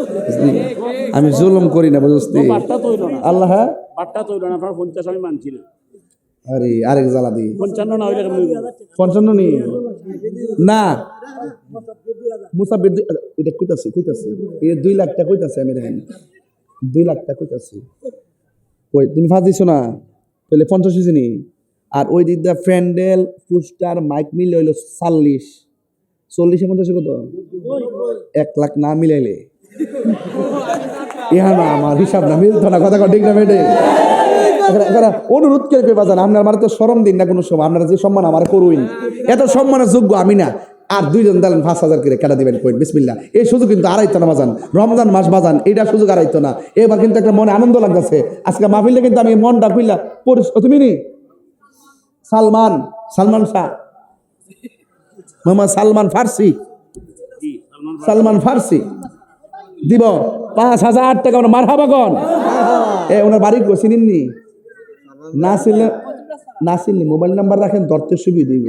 আমি জুলুম করি না বুঝছি আল্লাহ। হ্যাঁ বাট্টা তো না, আপনার 50 আমি মানছি না। আরে আরেক জ্বালা দি 55 না হইলে 55 নি না মুসাফির এটা কইতাছি এই 2 লাখ টাকা কইতাছি আমি, দেখেন 2 লাখ টাকা কইতাছি। ওই তুমি ফাঁস দিছো না, তাহলে 50 হয়েছে নি। আর ওই দিক দা প্যান্ডেল পোস্টার মাইক মিলে হইলো 40, 40 50 কত 1 লাখ না মিলাইলে ইহা না আমার হিসাব না মিলতো না, কথা ঠিক না বেটে। অনুরোধ করে কই বাজান আপনার আমার তো শরম দিন না কোনো সময়, আপনারা যে সম্মান আমার করুন, এত সম্মানের যোগ্য আমি না। আর 2 জন দিলেন 5,000 করে কেটা দিবেন কই বিসমিল্লাহ। এই সুযোগ কিন্তু আড়াইতো না বাজান, রমজান মাস বাজান, এইটা সুযোগ আড়াইতো না। এবার কিন্তু একটা মনে আনন্দ লাগতেছে আজকে মাহফিলে, কিন্তু আমি মনটা কইলা তুমি নি সালমান শাহ মোহাম্মদ সালমান ফার্সি দিব 5,000 টাকা মারহাবা কোন। ওনার বাড়ি চিনিনি? না চিনলে মোবাইল নাম্বার রাখেন, ধরতে সুবিধা দিব।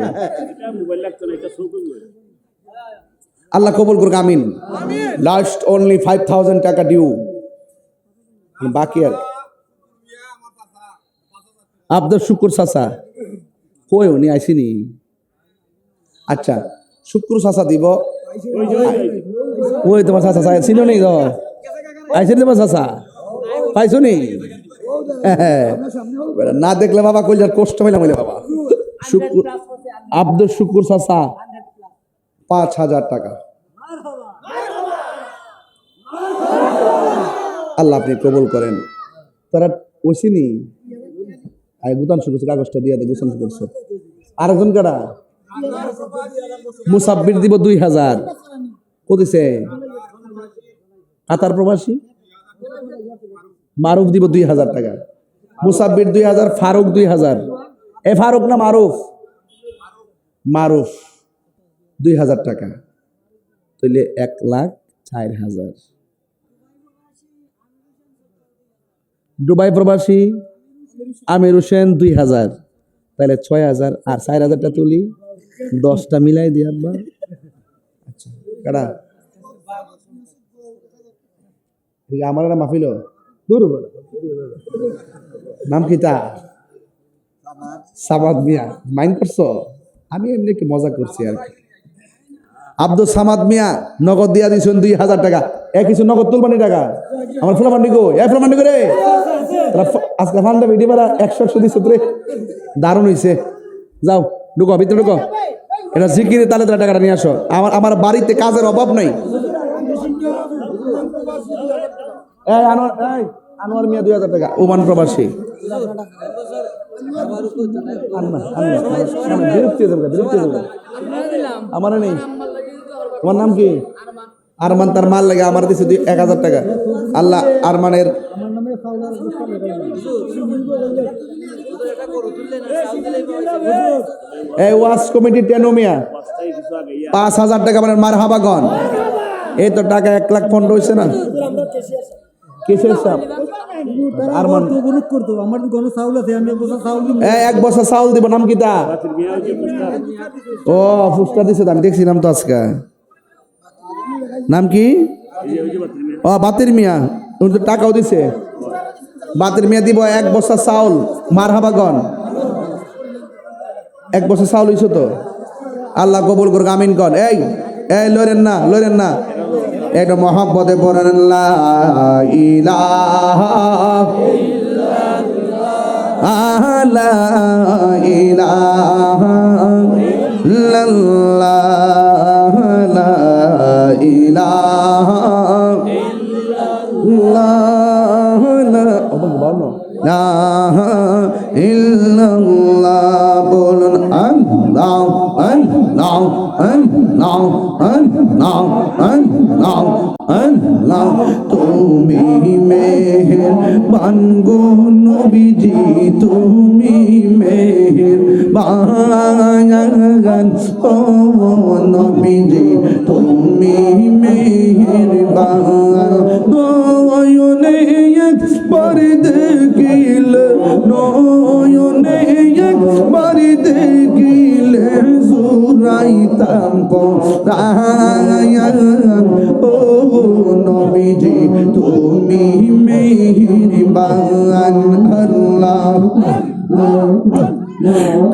আল্লাহ কবুল করুক, আমিন। লাস্ট অনলি 5,000 টাকা ডিউ বাকি। আর আব্দুল শুকুর চাচা কই উনি আইসিনি? আচ্ছা শুক্র চাচা দিব। ওই তোমার চাচা চিনো নি তো? আইসিনি তোমার চাচা? পাইছো নি? না দেখলে বাবা কইলার কষ্ট হইলাম হইলে বাবা। আব্দুল শুকুর চাচা 5,000 টাকা। আল্লাহ আপনি কবুল করেন। তারা ওইসিনি আই গুতান শুরু করছে, কাগজটা দিয়ে দে, গুছান শুরু করছো। আরেকজন কারা মুসাব্বির দিব 2000, কতিছে কাতার প্রবাসী মারুফ দিব 2000 টাকা, মুসাব্বির 2000, ফারুক 2000, এ ফারুক না মারুফ, মারুফ 2000 টাকা, তাইলে 1,04,000। দুবাই প্রবাসী আমির হোসেন 2000, তাহলে 6,000 আর 4,000টা তুলি, 10টা মিলাই দিয়ে আব্বা। আচ্ছা কারা ঠিক আমার একটা মাহফিল দূর নাম কি তা সামাদ মিয়া, মাইন্ড করছো? আমি এমনি একটু মজা করছি আর কি। আব্দুল সামাদ মিয়া নগদ দিয়া দিয়েছেন 2,000 টাকা। কিছু নগদ তুলবানি টাকা আমার ফুলা ফান্ডি গো, ফুলা ফান্ডি করে আজকে ফান্ডা ভিডিও বেড়া 100 দিচ্ছে তোরে, দারুণ হয়েছে। যাও ঢুকো, ভিতরে ঢুকো, এটা জিকিরে তালে তালে টাকাটা নিয়ে আসো। আমার বাড়িতে কাজের অভাব নাই। আনোয়ার মিয়া 2,000 টাকা, ওমান প্রবাসী। আমার নেই। তোমার নাম কি? আরমান, তার মাল লাগে আমার দিচ্ছে 1,000 টাকা। আল্লাহ আরমানের ওয়াজ কমিটি টেনোমিয়া 5,000 টাকা, মানে মারহাবাগন। এই তো টাকা 1,15,000 হয়েছে না? কিসের সাপ? আরমান এক বছর চাউল দিব। নাম কি তা? ও ফুসটা দিছে, আমি দেখছিলাম তো আজকে। নাম কি? ও বাতির মিয়া, টাকাও দিছে। বাতির মিয়া দিব 1 বছর চাউল, মারহাবাগন। 1 বছর চাউল হইছো তো, আল্লাহ কবুল করুক, আমিন কর। এই লরেন না, লরেন না, এটা মহব্বতে পড়েন লা ইলাহা ইল্লাল্লাহ, লা ইলাহা ইল্লাল্লাহ, লা ইলাহা ইল্লাল্লাহ, লা ইল্লাল্লাহ। বলুন আল্লাহ আল্লাহ আল্লাহ আল্লাহ আল্লাহ আল্লাহ। তুমি মেহেরবান গো নবীজি, তুমি মেহেরবান ও নবীজি, তুমি মেহেরবান। নয়নে একবার দেখিলে, নয়নে একবার দেখিলে জুরাইতাম পরায়ান ও নবীজি, তুমি মেহেরবান। আল্লাহ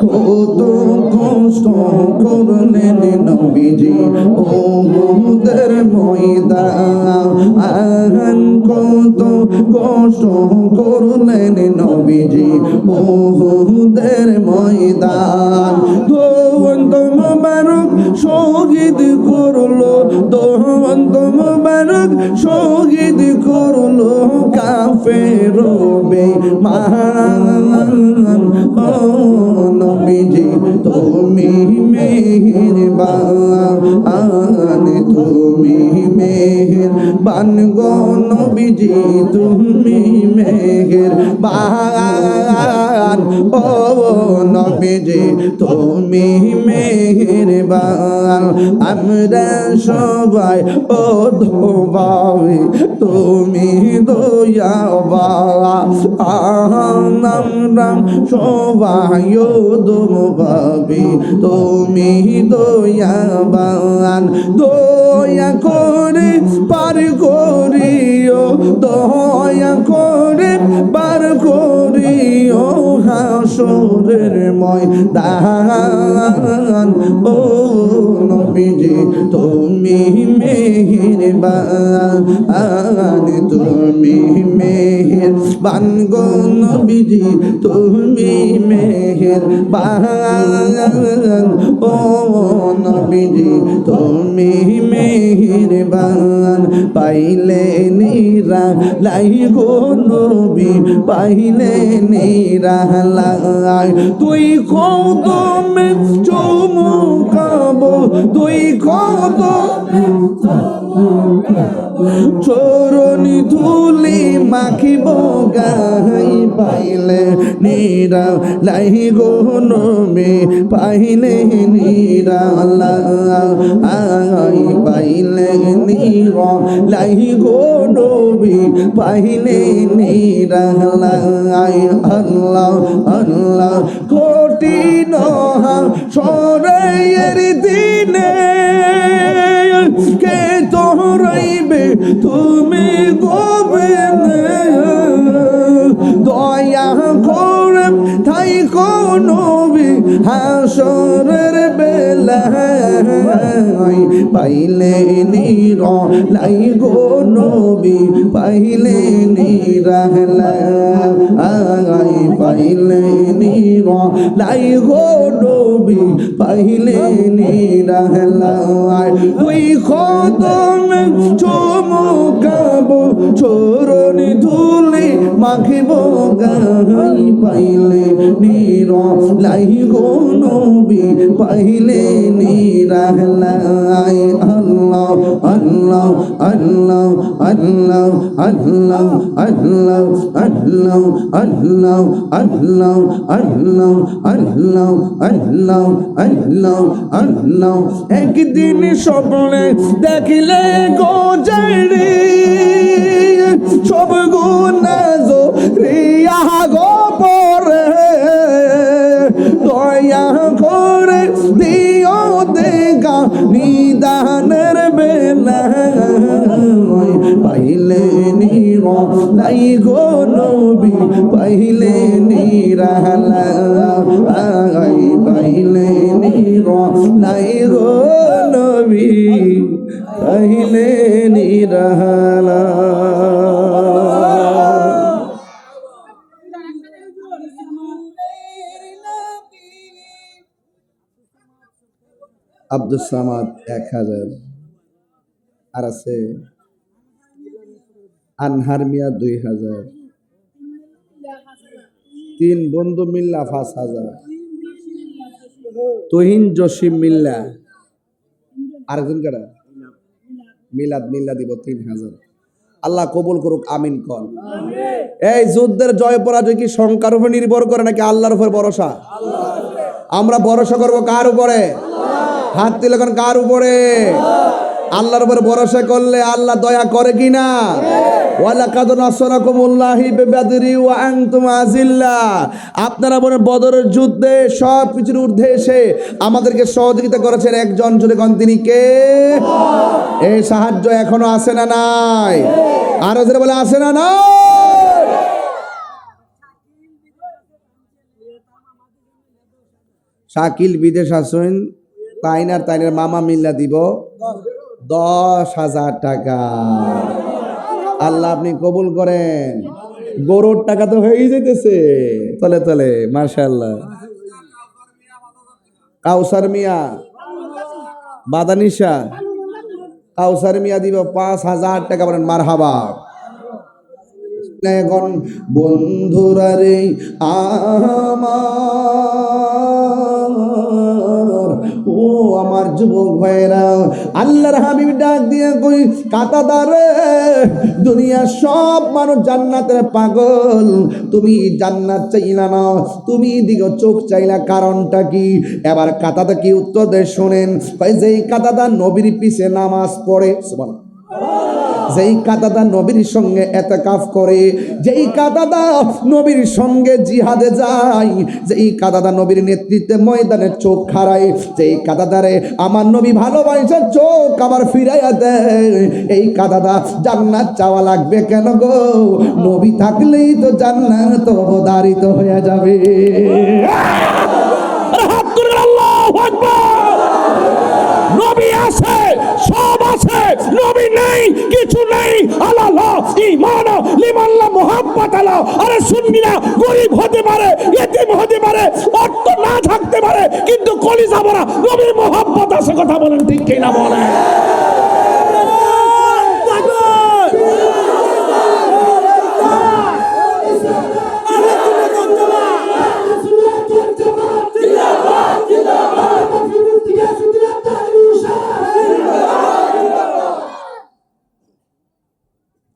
কত কষ্ট করলেন নবীজি ওহুদের ময়দান, কত কষ্ট করলেন নবীজি ওহুদের ময়দান। দোয়ান্ত মোবারক শহীদ করলো, দোয়ান্ত মোবারক শহীদ করলো কাফের বেঈমান। ও নবীজি তুমি মেহেরবান, তুমি মেহেরবান গো নবীজি, তুমি মেহেরবান ও নবীজি, তুমি মেহেরবান। আমরা সবাই ও ধোবাই, তুমি দয়াবান। আমরা সবাই ও ধোবাবি, তুমি দয়াবান। দয়া করে পার করিও, দয়া করে পার করিও হাসরের ময়দান ও নবীজি তুমি মেহেরবান তুমি মেহেরবান গো নবীজি তুমি মেহেরবান ও নবীজি তুমি মেহেরবান পাইলে নিরালাই গো নবী পাইলে নিরালাই তুই কদমে চুমুকাবো তুই কদমে চরণি ধুলি মাখিব গাই পাইলে নিরালাই গো নবী পাইলে নিরালাই পাইলে নিরালাই গো নবী পাইলে নিরালাই আল্লাহ আল্লাহ কঠিন সরের দিনে কে তোরাইবে তুমি গোবিন্দে দয়া করে তাই নবী হাসরের বেলায় পাইলে নিরালাই গো নবী পাইলে নিরালাই পাইলে নিরালাই গো নবী পাইলে নিরালাই তুই কদমে চুমুকাবো চরণি ধুলি মাখিব গাই পাইলে নিরালাই গো নবী পাইলে নিরালাই আল্লাহ আল্লাহ আল্লাহ আল্লাহ আল্লাহ আল্লাহ আল্লাহ আল্লাহ আল্লাহ আল্লাহ আল্লাহ আল্লাহ আল্লাহ আল্লাহ একদিন স্বপ্নে দেখিলে গো জানি সব গুনাহ রিয়া গো পরে দয়া করে দিও দেখা নিদানের বেলায় পাইলে নিরালাই গো নবী পাইলে নিরালাই পাইলে নিরালাই গো নবী পাইলে নিরালাই আব্দুস সামাদ 1000 আর আছে আনহার মিয়া 2000 তিন বন্ধু মিল্লা 5000 তুহিন জসিম মিল্লা আরেকজন কারা মিলাদ দিব 3000 আল্লাহ কবুল করুক আমিন কন এই যুদ্ধের জয় পরাজয় কি সংখ্যার উপর নির্ভর করে নাকি আল্লাহর উপর ভরসা আমরা ভরসা করব কার উপরে হাত তুলে এখন কার উপরে আল্লাহর উপর ভরসা করলে আল্লাহ দয়া করে কিনা ওয়ালাকাদ নাসরাকুমুল্লাহি বিবাদরি ওয়া আনতুম আযিল্লা আপনারা বলে বদরের যুদ্ধে সব কিছুর ঊর্ধ্বে এসে আমাদেরকে সহযোগিতা করেছেন একজন জুড়ে কোন তিনি কে এই সাহায্য এখনো আছে না নাই আর ওদের বলে আছে না নাই শাকিল বিদেশ আসেন তাইনার মামা মিল্লা দিব 10,000 টাকা আল্লাহ আপনি কবুল করেন গরুর টাকা তো হয়েই যেতেছে তলে তলে মাশাআল্লাহ কাউসার মিয়া বাদানিশা কাউসার মিয়া দিব 5,000 টাকা বলেন মারহাবা এখন বন্ধুরা রে ও আমার যুবক ভাইরা আল্লাহর হাবিব ডাক দিয়ে কই কাতাদারে দুনিয়ার সব মানুষ জান্নাতের পাগল তুমি জান্নাত চাইলা না তুমি দিগো চোখ চাইলা কারণটা কি এবার কাতাদা কি উত্তর দেয় শুনেন কই যেই কাতাদা নবীর পিছে নামাজ পড়ে সুবহানাল্লাহ যেই কাতাদা নবীর সঙ্গে ইতিকাফ করে, যেই কাতাদা নবীর সঙ্গে জিহাদে যায়, যেই কাতাদা নবীর নেতৃত্বে ময়দানে চোখ খাড়ায়, যেই কাতাদারে আমার নবী ভালোবাসে চোখ আবার ফিরাইয়া দেয়, এই কাতাদা জান্নাত চাওয়া লাগবে কেন গো? নবী থাকলেই তো জান্নাত অবধারিত হয়ে যাবে। আল্লাহু আকবার। নবী আছে, সব আছে, নবী নেই কিছু নেই। আল্লাহ ঈমান লিমান লা মুহাব্বাত আলা। আরে সুন্নিরা গরীব হতে পারে, ইতিম হতে পারে, অর্থ না থাকতে পারে, কিন্তু কলিজা ভরা নবীর মুহাব্বত আছে। কথা বলেন ঠিক কি না বলেন?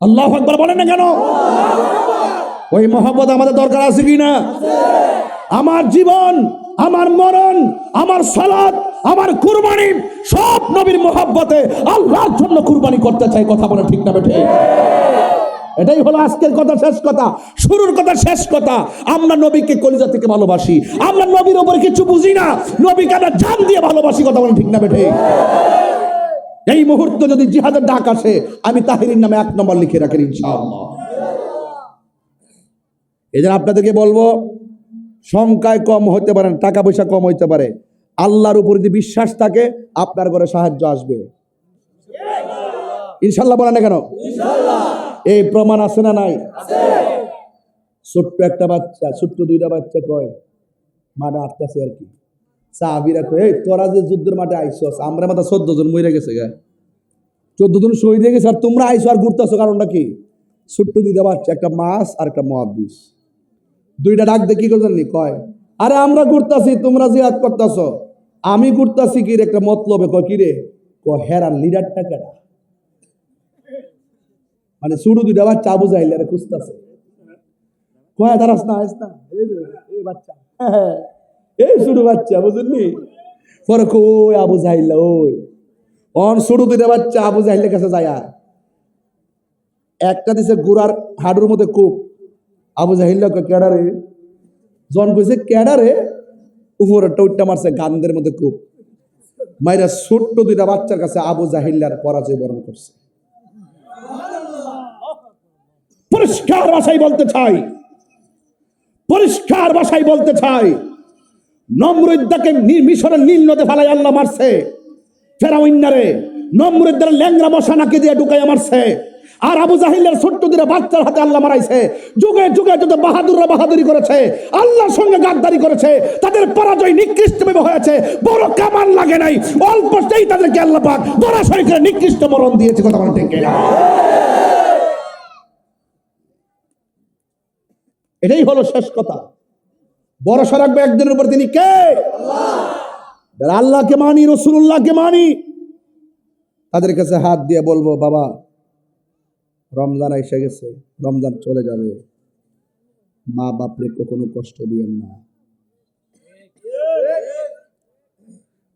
আল্লাহু আকবার বলেন না কেন? ওই মহব্বত আমাদের দরকার আছে কি না? আমার জীবন, আমার মরণ, আমার সালাত, আমার কুরবানি সব নবীর মহব্বতে আল্লাহর জন্য কুরবানি করতে চাই। কথা বলে ঠিক না বেঠে? এটাই হলো আজকের কথা, শেষ কথা, শুরুর কথা, শেষ কথা। আমরা নবীকে কলিজা থেকে ভালোবাসি, আমরা নবীর উপর কিছু বুঝি না, নবীকে আমরা জান দিয়ে ভালোবাসি। কথা বলে ঠিক না বেঠে? এই মুহূর্তে যদি জিহাদের ডাক আসে, আমি তাহিরির নামে 1 নম্বর লিখে রাখেন ইনশাআল্লাহ। এই জন্য আপনাদেরকে বলবো, সংখ্যায় কম হতে পারেন, টাকা পয়সা কম হইতে পারে, আল্লাহর উপর যদি বিশ্বাস থাকে আপনার ঘরে সাহায্য আসবে ইনশাআল্লাহ। বলেন না কেন? এই প্রমাণ আছে না নাই? ছোট্ট একটা বাচ্চা, ছোট্ট 2টা বাচ্চা কয় মাঠে আসতেছে আর কি, সাহাবীরা কয় এই তোরা যে যুদ্ধের মাঠে আইসস, আমরা মাথা 14 জন মরে গেছে গা, 14 জন শহীদ হয়ে গেছে, আর তোমরা আইসো আর ঘুরতেছো, কারণটা কি? ছোট্ট 2টা বাচ্চা, একটা মাছ আর একটা মুহাব্বিস। 2টা ডাক দিয়ে কি করছেন? কয় আরে আমরা ঘুরতাছি, তোমরা জিহাদ করতেছো। আমি ঘুরতাছি কি একটা মতলবে। কয় কি রে? কয় হেরার লিডারটা কেডা? মানে ছোট 2টা বাচ্চা আবু জাহিল খুঁজতেছে। কয় দাঁড়াস না, আইস না, এই বাচ্চা, এই ছোট বাচ্চা, বুঝলি? পরে কই আবু জাহিল, ওই অন ছোট 2টা বাচ্চা আবু জাহিলের কাছে যায়, একটা দিছে গুড়ার হাডুর মধ্যে কূপ। আবু জাহিল কেডারে? জন কইছে কেডারে? উপরে টৌটটা মারছে গান্দের মধ্যে কূপ মাইরা ছোট্ট 2টা বাচ্চার কাছে আবু জাহিল্লার পরাজয় বরণ করছে। পরিষ্কার ভাষায় বলতে চাই, পরিষ্কার ভাষায় বলতে চাই, নমরুদ্দাকে মিশরের নীল নদে ফালাই আল্লাহ মারছে। ফেরাউন্নারে নমরুদ্দার ল্যাংরা মশা নাকি দিয়ে ঢুকাইয়া মারছে। আর আবু জাহিলের ছোট্ট 2টা বাচ্চার হাতে আল্লাহ মারাইছে। যুগে যুগে যত বাহাদুররা বাহাদুরি করেছে, আল্লাহর সঙ্গে গাদ্দারি করেছে, তাদের পরাজয় নিকৃষ্টভাবে হয়েছে। বড় কামান লাগে নাই, অল্পতেই তাদেরকে আল্লাহ পাক দরাসরি করে নিকৃষ্ট মরণ দিয়েছে। কথা বলতে ঠিক না? এটাই হলো শেষ কথা। ভরসা রাখবে একজনের উপর, তিনি কে? আল্লাহ। আল্লাহকে মানি, রাসূলুল্লাহকে মানি, তাদের কাছে হাত দিয়ে বলবো, বাবা রমজান এসে গেছে, রমজান চলে যাবে, মা বাপরে কখনো কষ্ট দিয়েন না।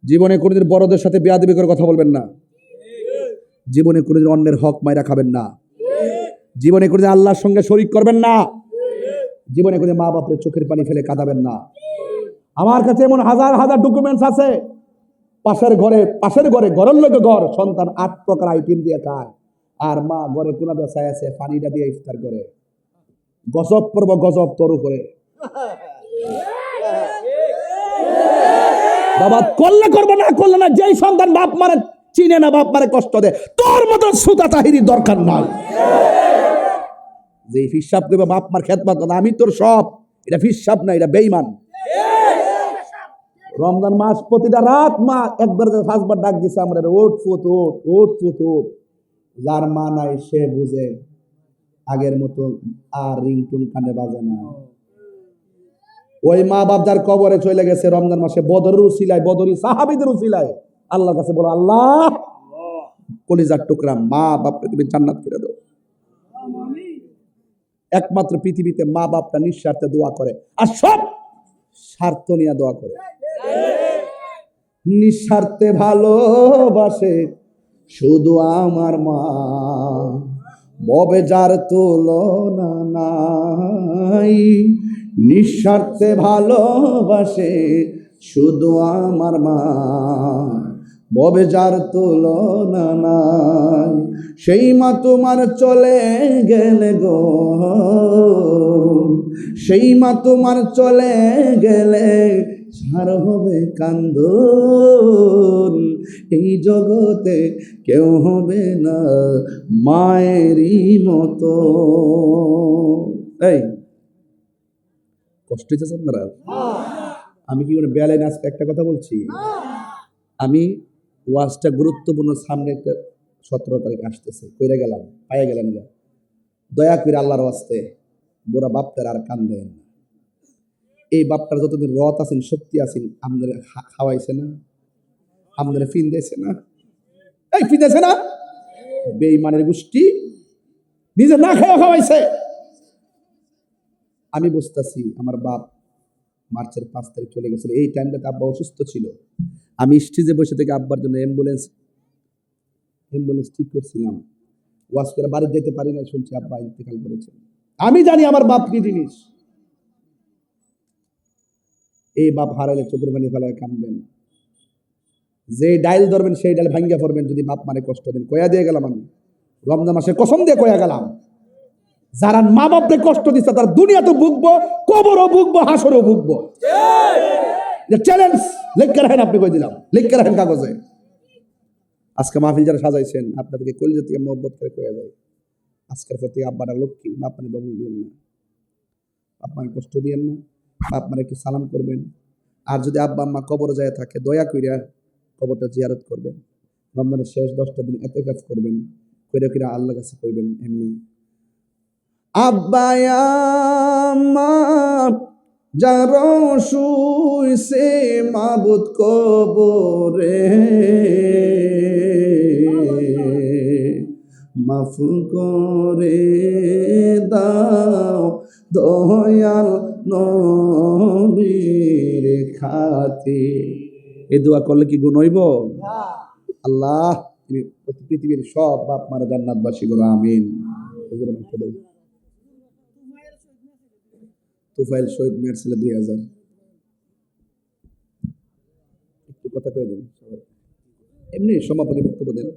জীবনে কোনোদিন বড়দের সাথে বেয়াদবি করে কথা বলবেন না। জীবনে কোনোদিন অন্যের হক মাইরা খাবেন না। জীবনে কোনোদিন আল্লাহর সঙ্গে শরীক করবেন না। জীবনে কোনোদিন মা বাপরে চোখের পানি ফেলে কাঁদাবেন না। আমার কাছে এমন হাজার হাজার ডকুমেন্টস আছে। পাশের ঘরে ঘরের লোকে ঘর, সন্তান 8 প্রকার আইটেম দিয়ে খায়, আর মা ঘরে কোনা বেসায় আছে, পানিটা দিয়ে ইফতার করে। গজব পড়ব, গজব তোর উপরে। বাবা করলে করবো, না করলে না। যেই সন্তান বাপ মারে চিনে না, বাপ মারে কষ্ট দেয়, তোর মতো সুতা তাহিরির দরকার নাই। যে হিসাব করবে বাপ মার খেদমত না, আমি তোর সব, এটা হিসাব না, এটা বেঈমান। রমজান মাস প্রতিটা রাত মা একবার 5 বার ডাক দিছে আমরা, ওট ফুট ওট, ওট ফুট ওট। যার মা নাই সে বুঝে, আগের মতো আর রিংটুন কানে বাজে না। ওই মা বাপ যার কবরে চলে গেছে রমজান মাসে, বদরের উসিলায়, বদরি সাহাবীদের উসিলায় আল্লাহর কাছে বলো, আল্লাহ কলিজার টুকরা মা বাপকে তুমি জান্নাত করে দাও। একমাত্র পৃথিবীতে মা বাপটা নিঃস্বার্থে দোয়া করে, আর সব স্বার্থ নিয়ে দোয়া করে। নিঃস্বার্থে ভালোবাসে শুধু আমার মা। ববে যার তুলনা নাই, নিঃস্বার্থে ভালোবাসে শুধু আমার মা। ববে যার তুলনা নাই, সেই মা তোমার চলে গেলে গো, সেই মা তোমার চলে গেলে ছার হবে কান্দন। এই জগতে কেউ হবে না মায়েরই মতো। এই কষ্ট হচ্ছে আপনারা? আমি কি করে বেলায় আজকে একটা কথা বলছি? আমি ওয়াজটা গুরুত্বপূর্ণ, সামনে একটা 17 তারিখ আসতেছে, কইরা গেলাম, পাইয়া গেলেন গা। দয়া করে আল্লাহর ওয়াস্তে বুড়া বাপটার আর কান দেন না। এই বাপটার যতদিন রথ আছেন, শক্তি আছেন, আমাদের খাওয়াইছে না, আমাদের ফিন দিয়েছে না, এই ফিন দিয়েছে না, বেঈমানের গোষ্ঠী নিজে না খেয়ে খাওয়াইছে। আমি বুঝতেছি আমার বাপ মার্চের 5 তারিখ চলে গেছিল, এই টাইমটাতে আব্বা অসুস্থ ছিল। আমি স্টেজে বসে থেকে আব্বার জন্য অ্যাম্বুলেন্স ঠিক করছিলাম। ওয়াজ করে বাড়ি যেতে পারি না, শুনছি আব্বা ইন্তেকাল করেছেন। আমি জানি আমার বাপ কি জিনিস। এই বাপ হারাইলে চোখের পানি ফেলায় কানবেন, যে ডাইল ধরবেন সেই ডাইল ভাঙ্গা পড়বেন যদি বাপ মানে কষ্ট দেন। কয়া দিয়ে গেলাম, আমি রমজান মাসে কসম দিয়ে কয়া গেলাম, যারা মা বাপকে কষ্ট দিচ্ছে তার দুনিয়া তো ভুগবো, কবরও ভুগবো, হাসরও ভুগবো। চ্যালেঞ্জ লিখে রাখেন, আপনি কই দিলাম, লিখে রাখেন কাগজে। আজকে মাহফিল যারা সাজাইছেন, আপনাদেরকে কলিজা থেকে মহব্বত করে কয়া যায়, আজকের পর থেকে আব্বাটা লক্ষ্মী, বাপ মানে দমন দিয়েন না, বাপ মানে কষ্ট দিয়েন না, বাপ মানে একটু সালাম করবেন। আর যদি আব্বা আম্মা কবর যায় থাকে, দয়া কইরা কবরটা জিয়ারত করবেন। রমজানের শেষ 10টা দিন ইতিকাফ করবেন, কইরা কইরা আল্লাহর কাছে কইবেন এমনি, আব্বা আম্মা যারা শুইছে মাবুদ কবরে, মাফ করে দাও দয়াল নবীর খাতির। এই দোয়া করলে কি গুণ হইব? আল্লাহ তুমি পৃথিবীর সব বাপ মারা জান্নাতবাসী করো, আমিন। তুফাইল শহীদ মেয়ের ছেলে 2000, একটু কথা কয়ে দেন, এমনি সমাপনী বক্তব্য দেন।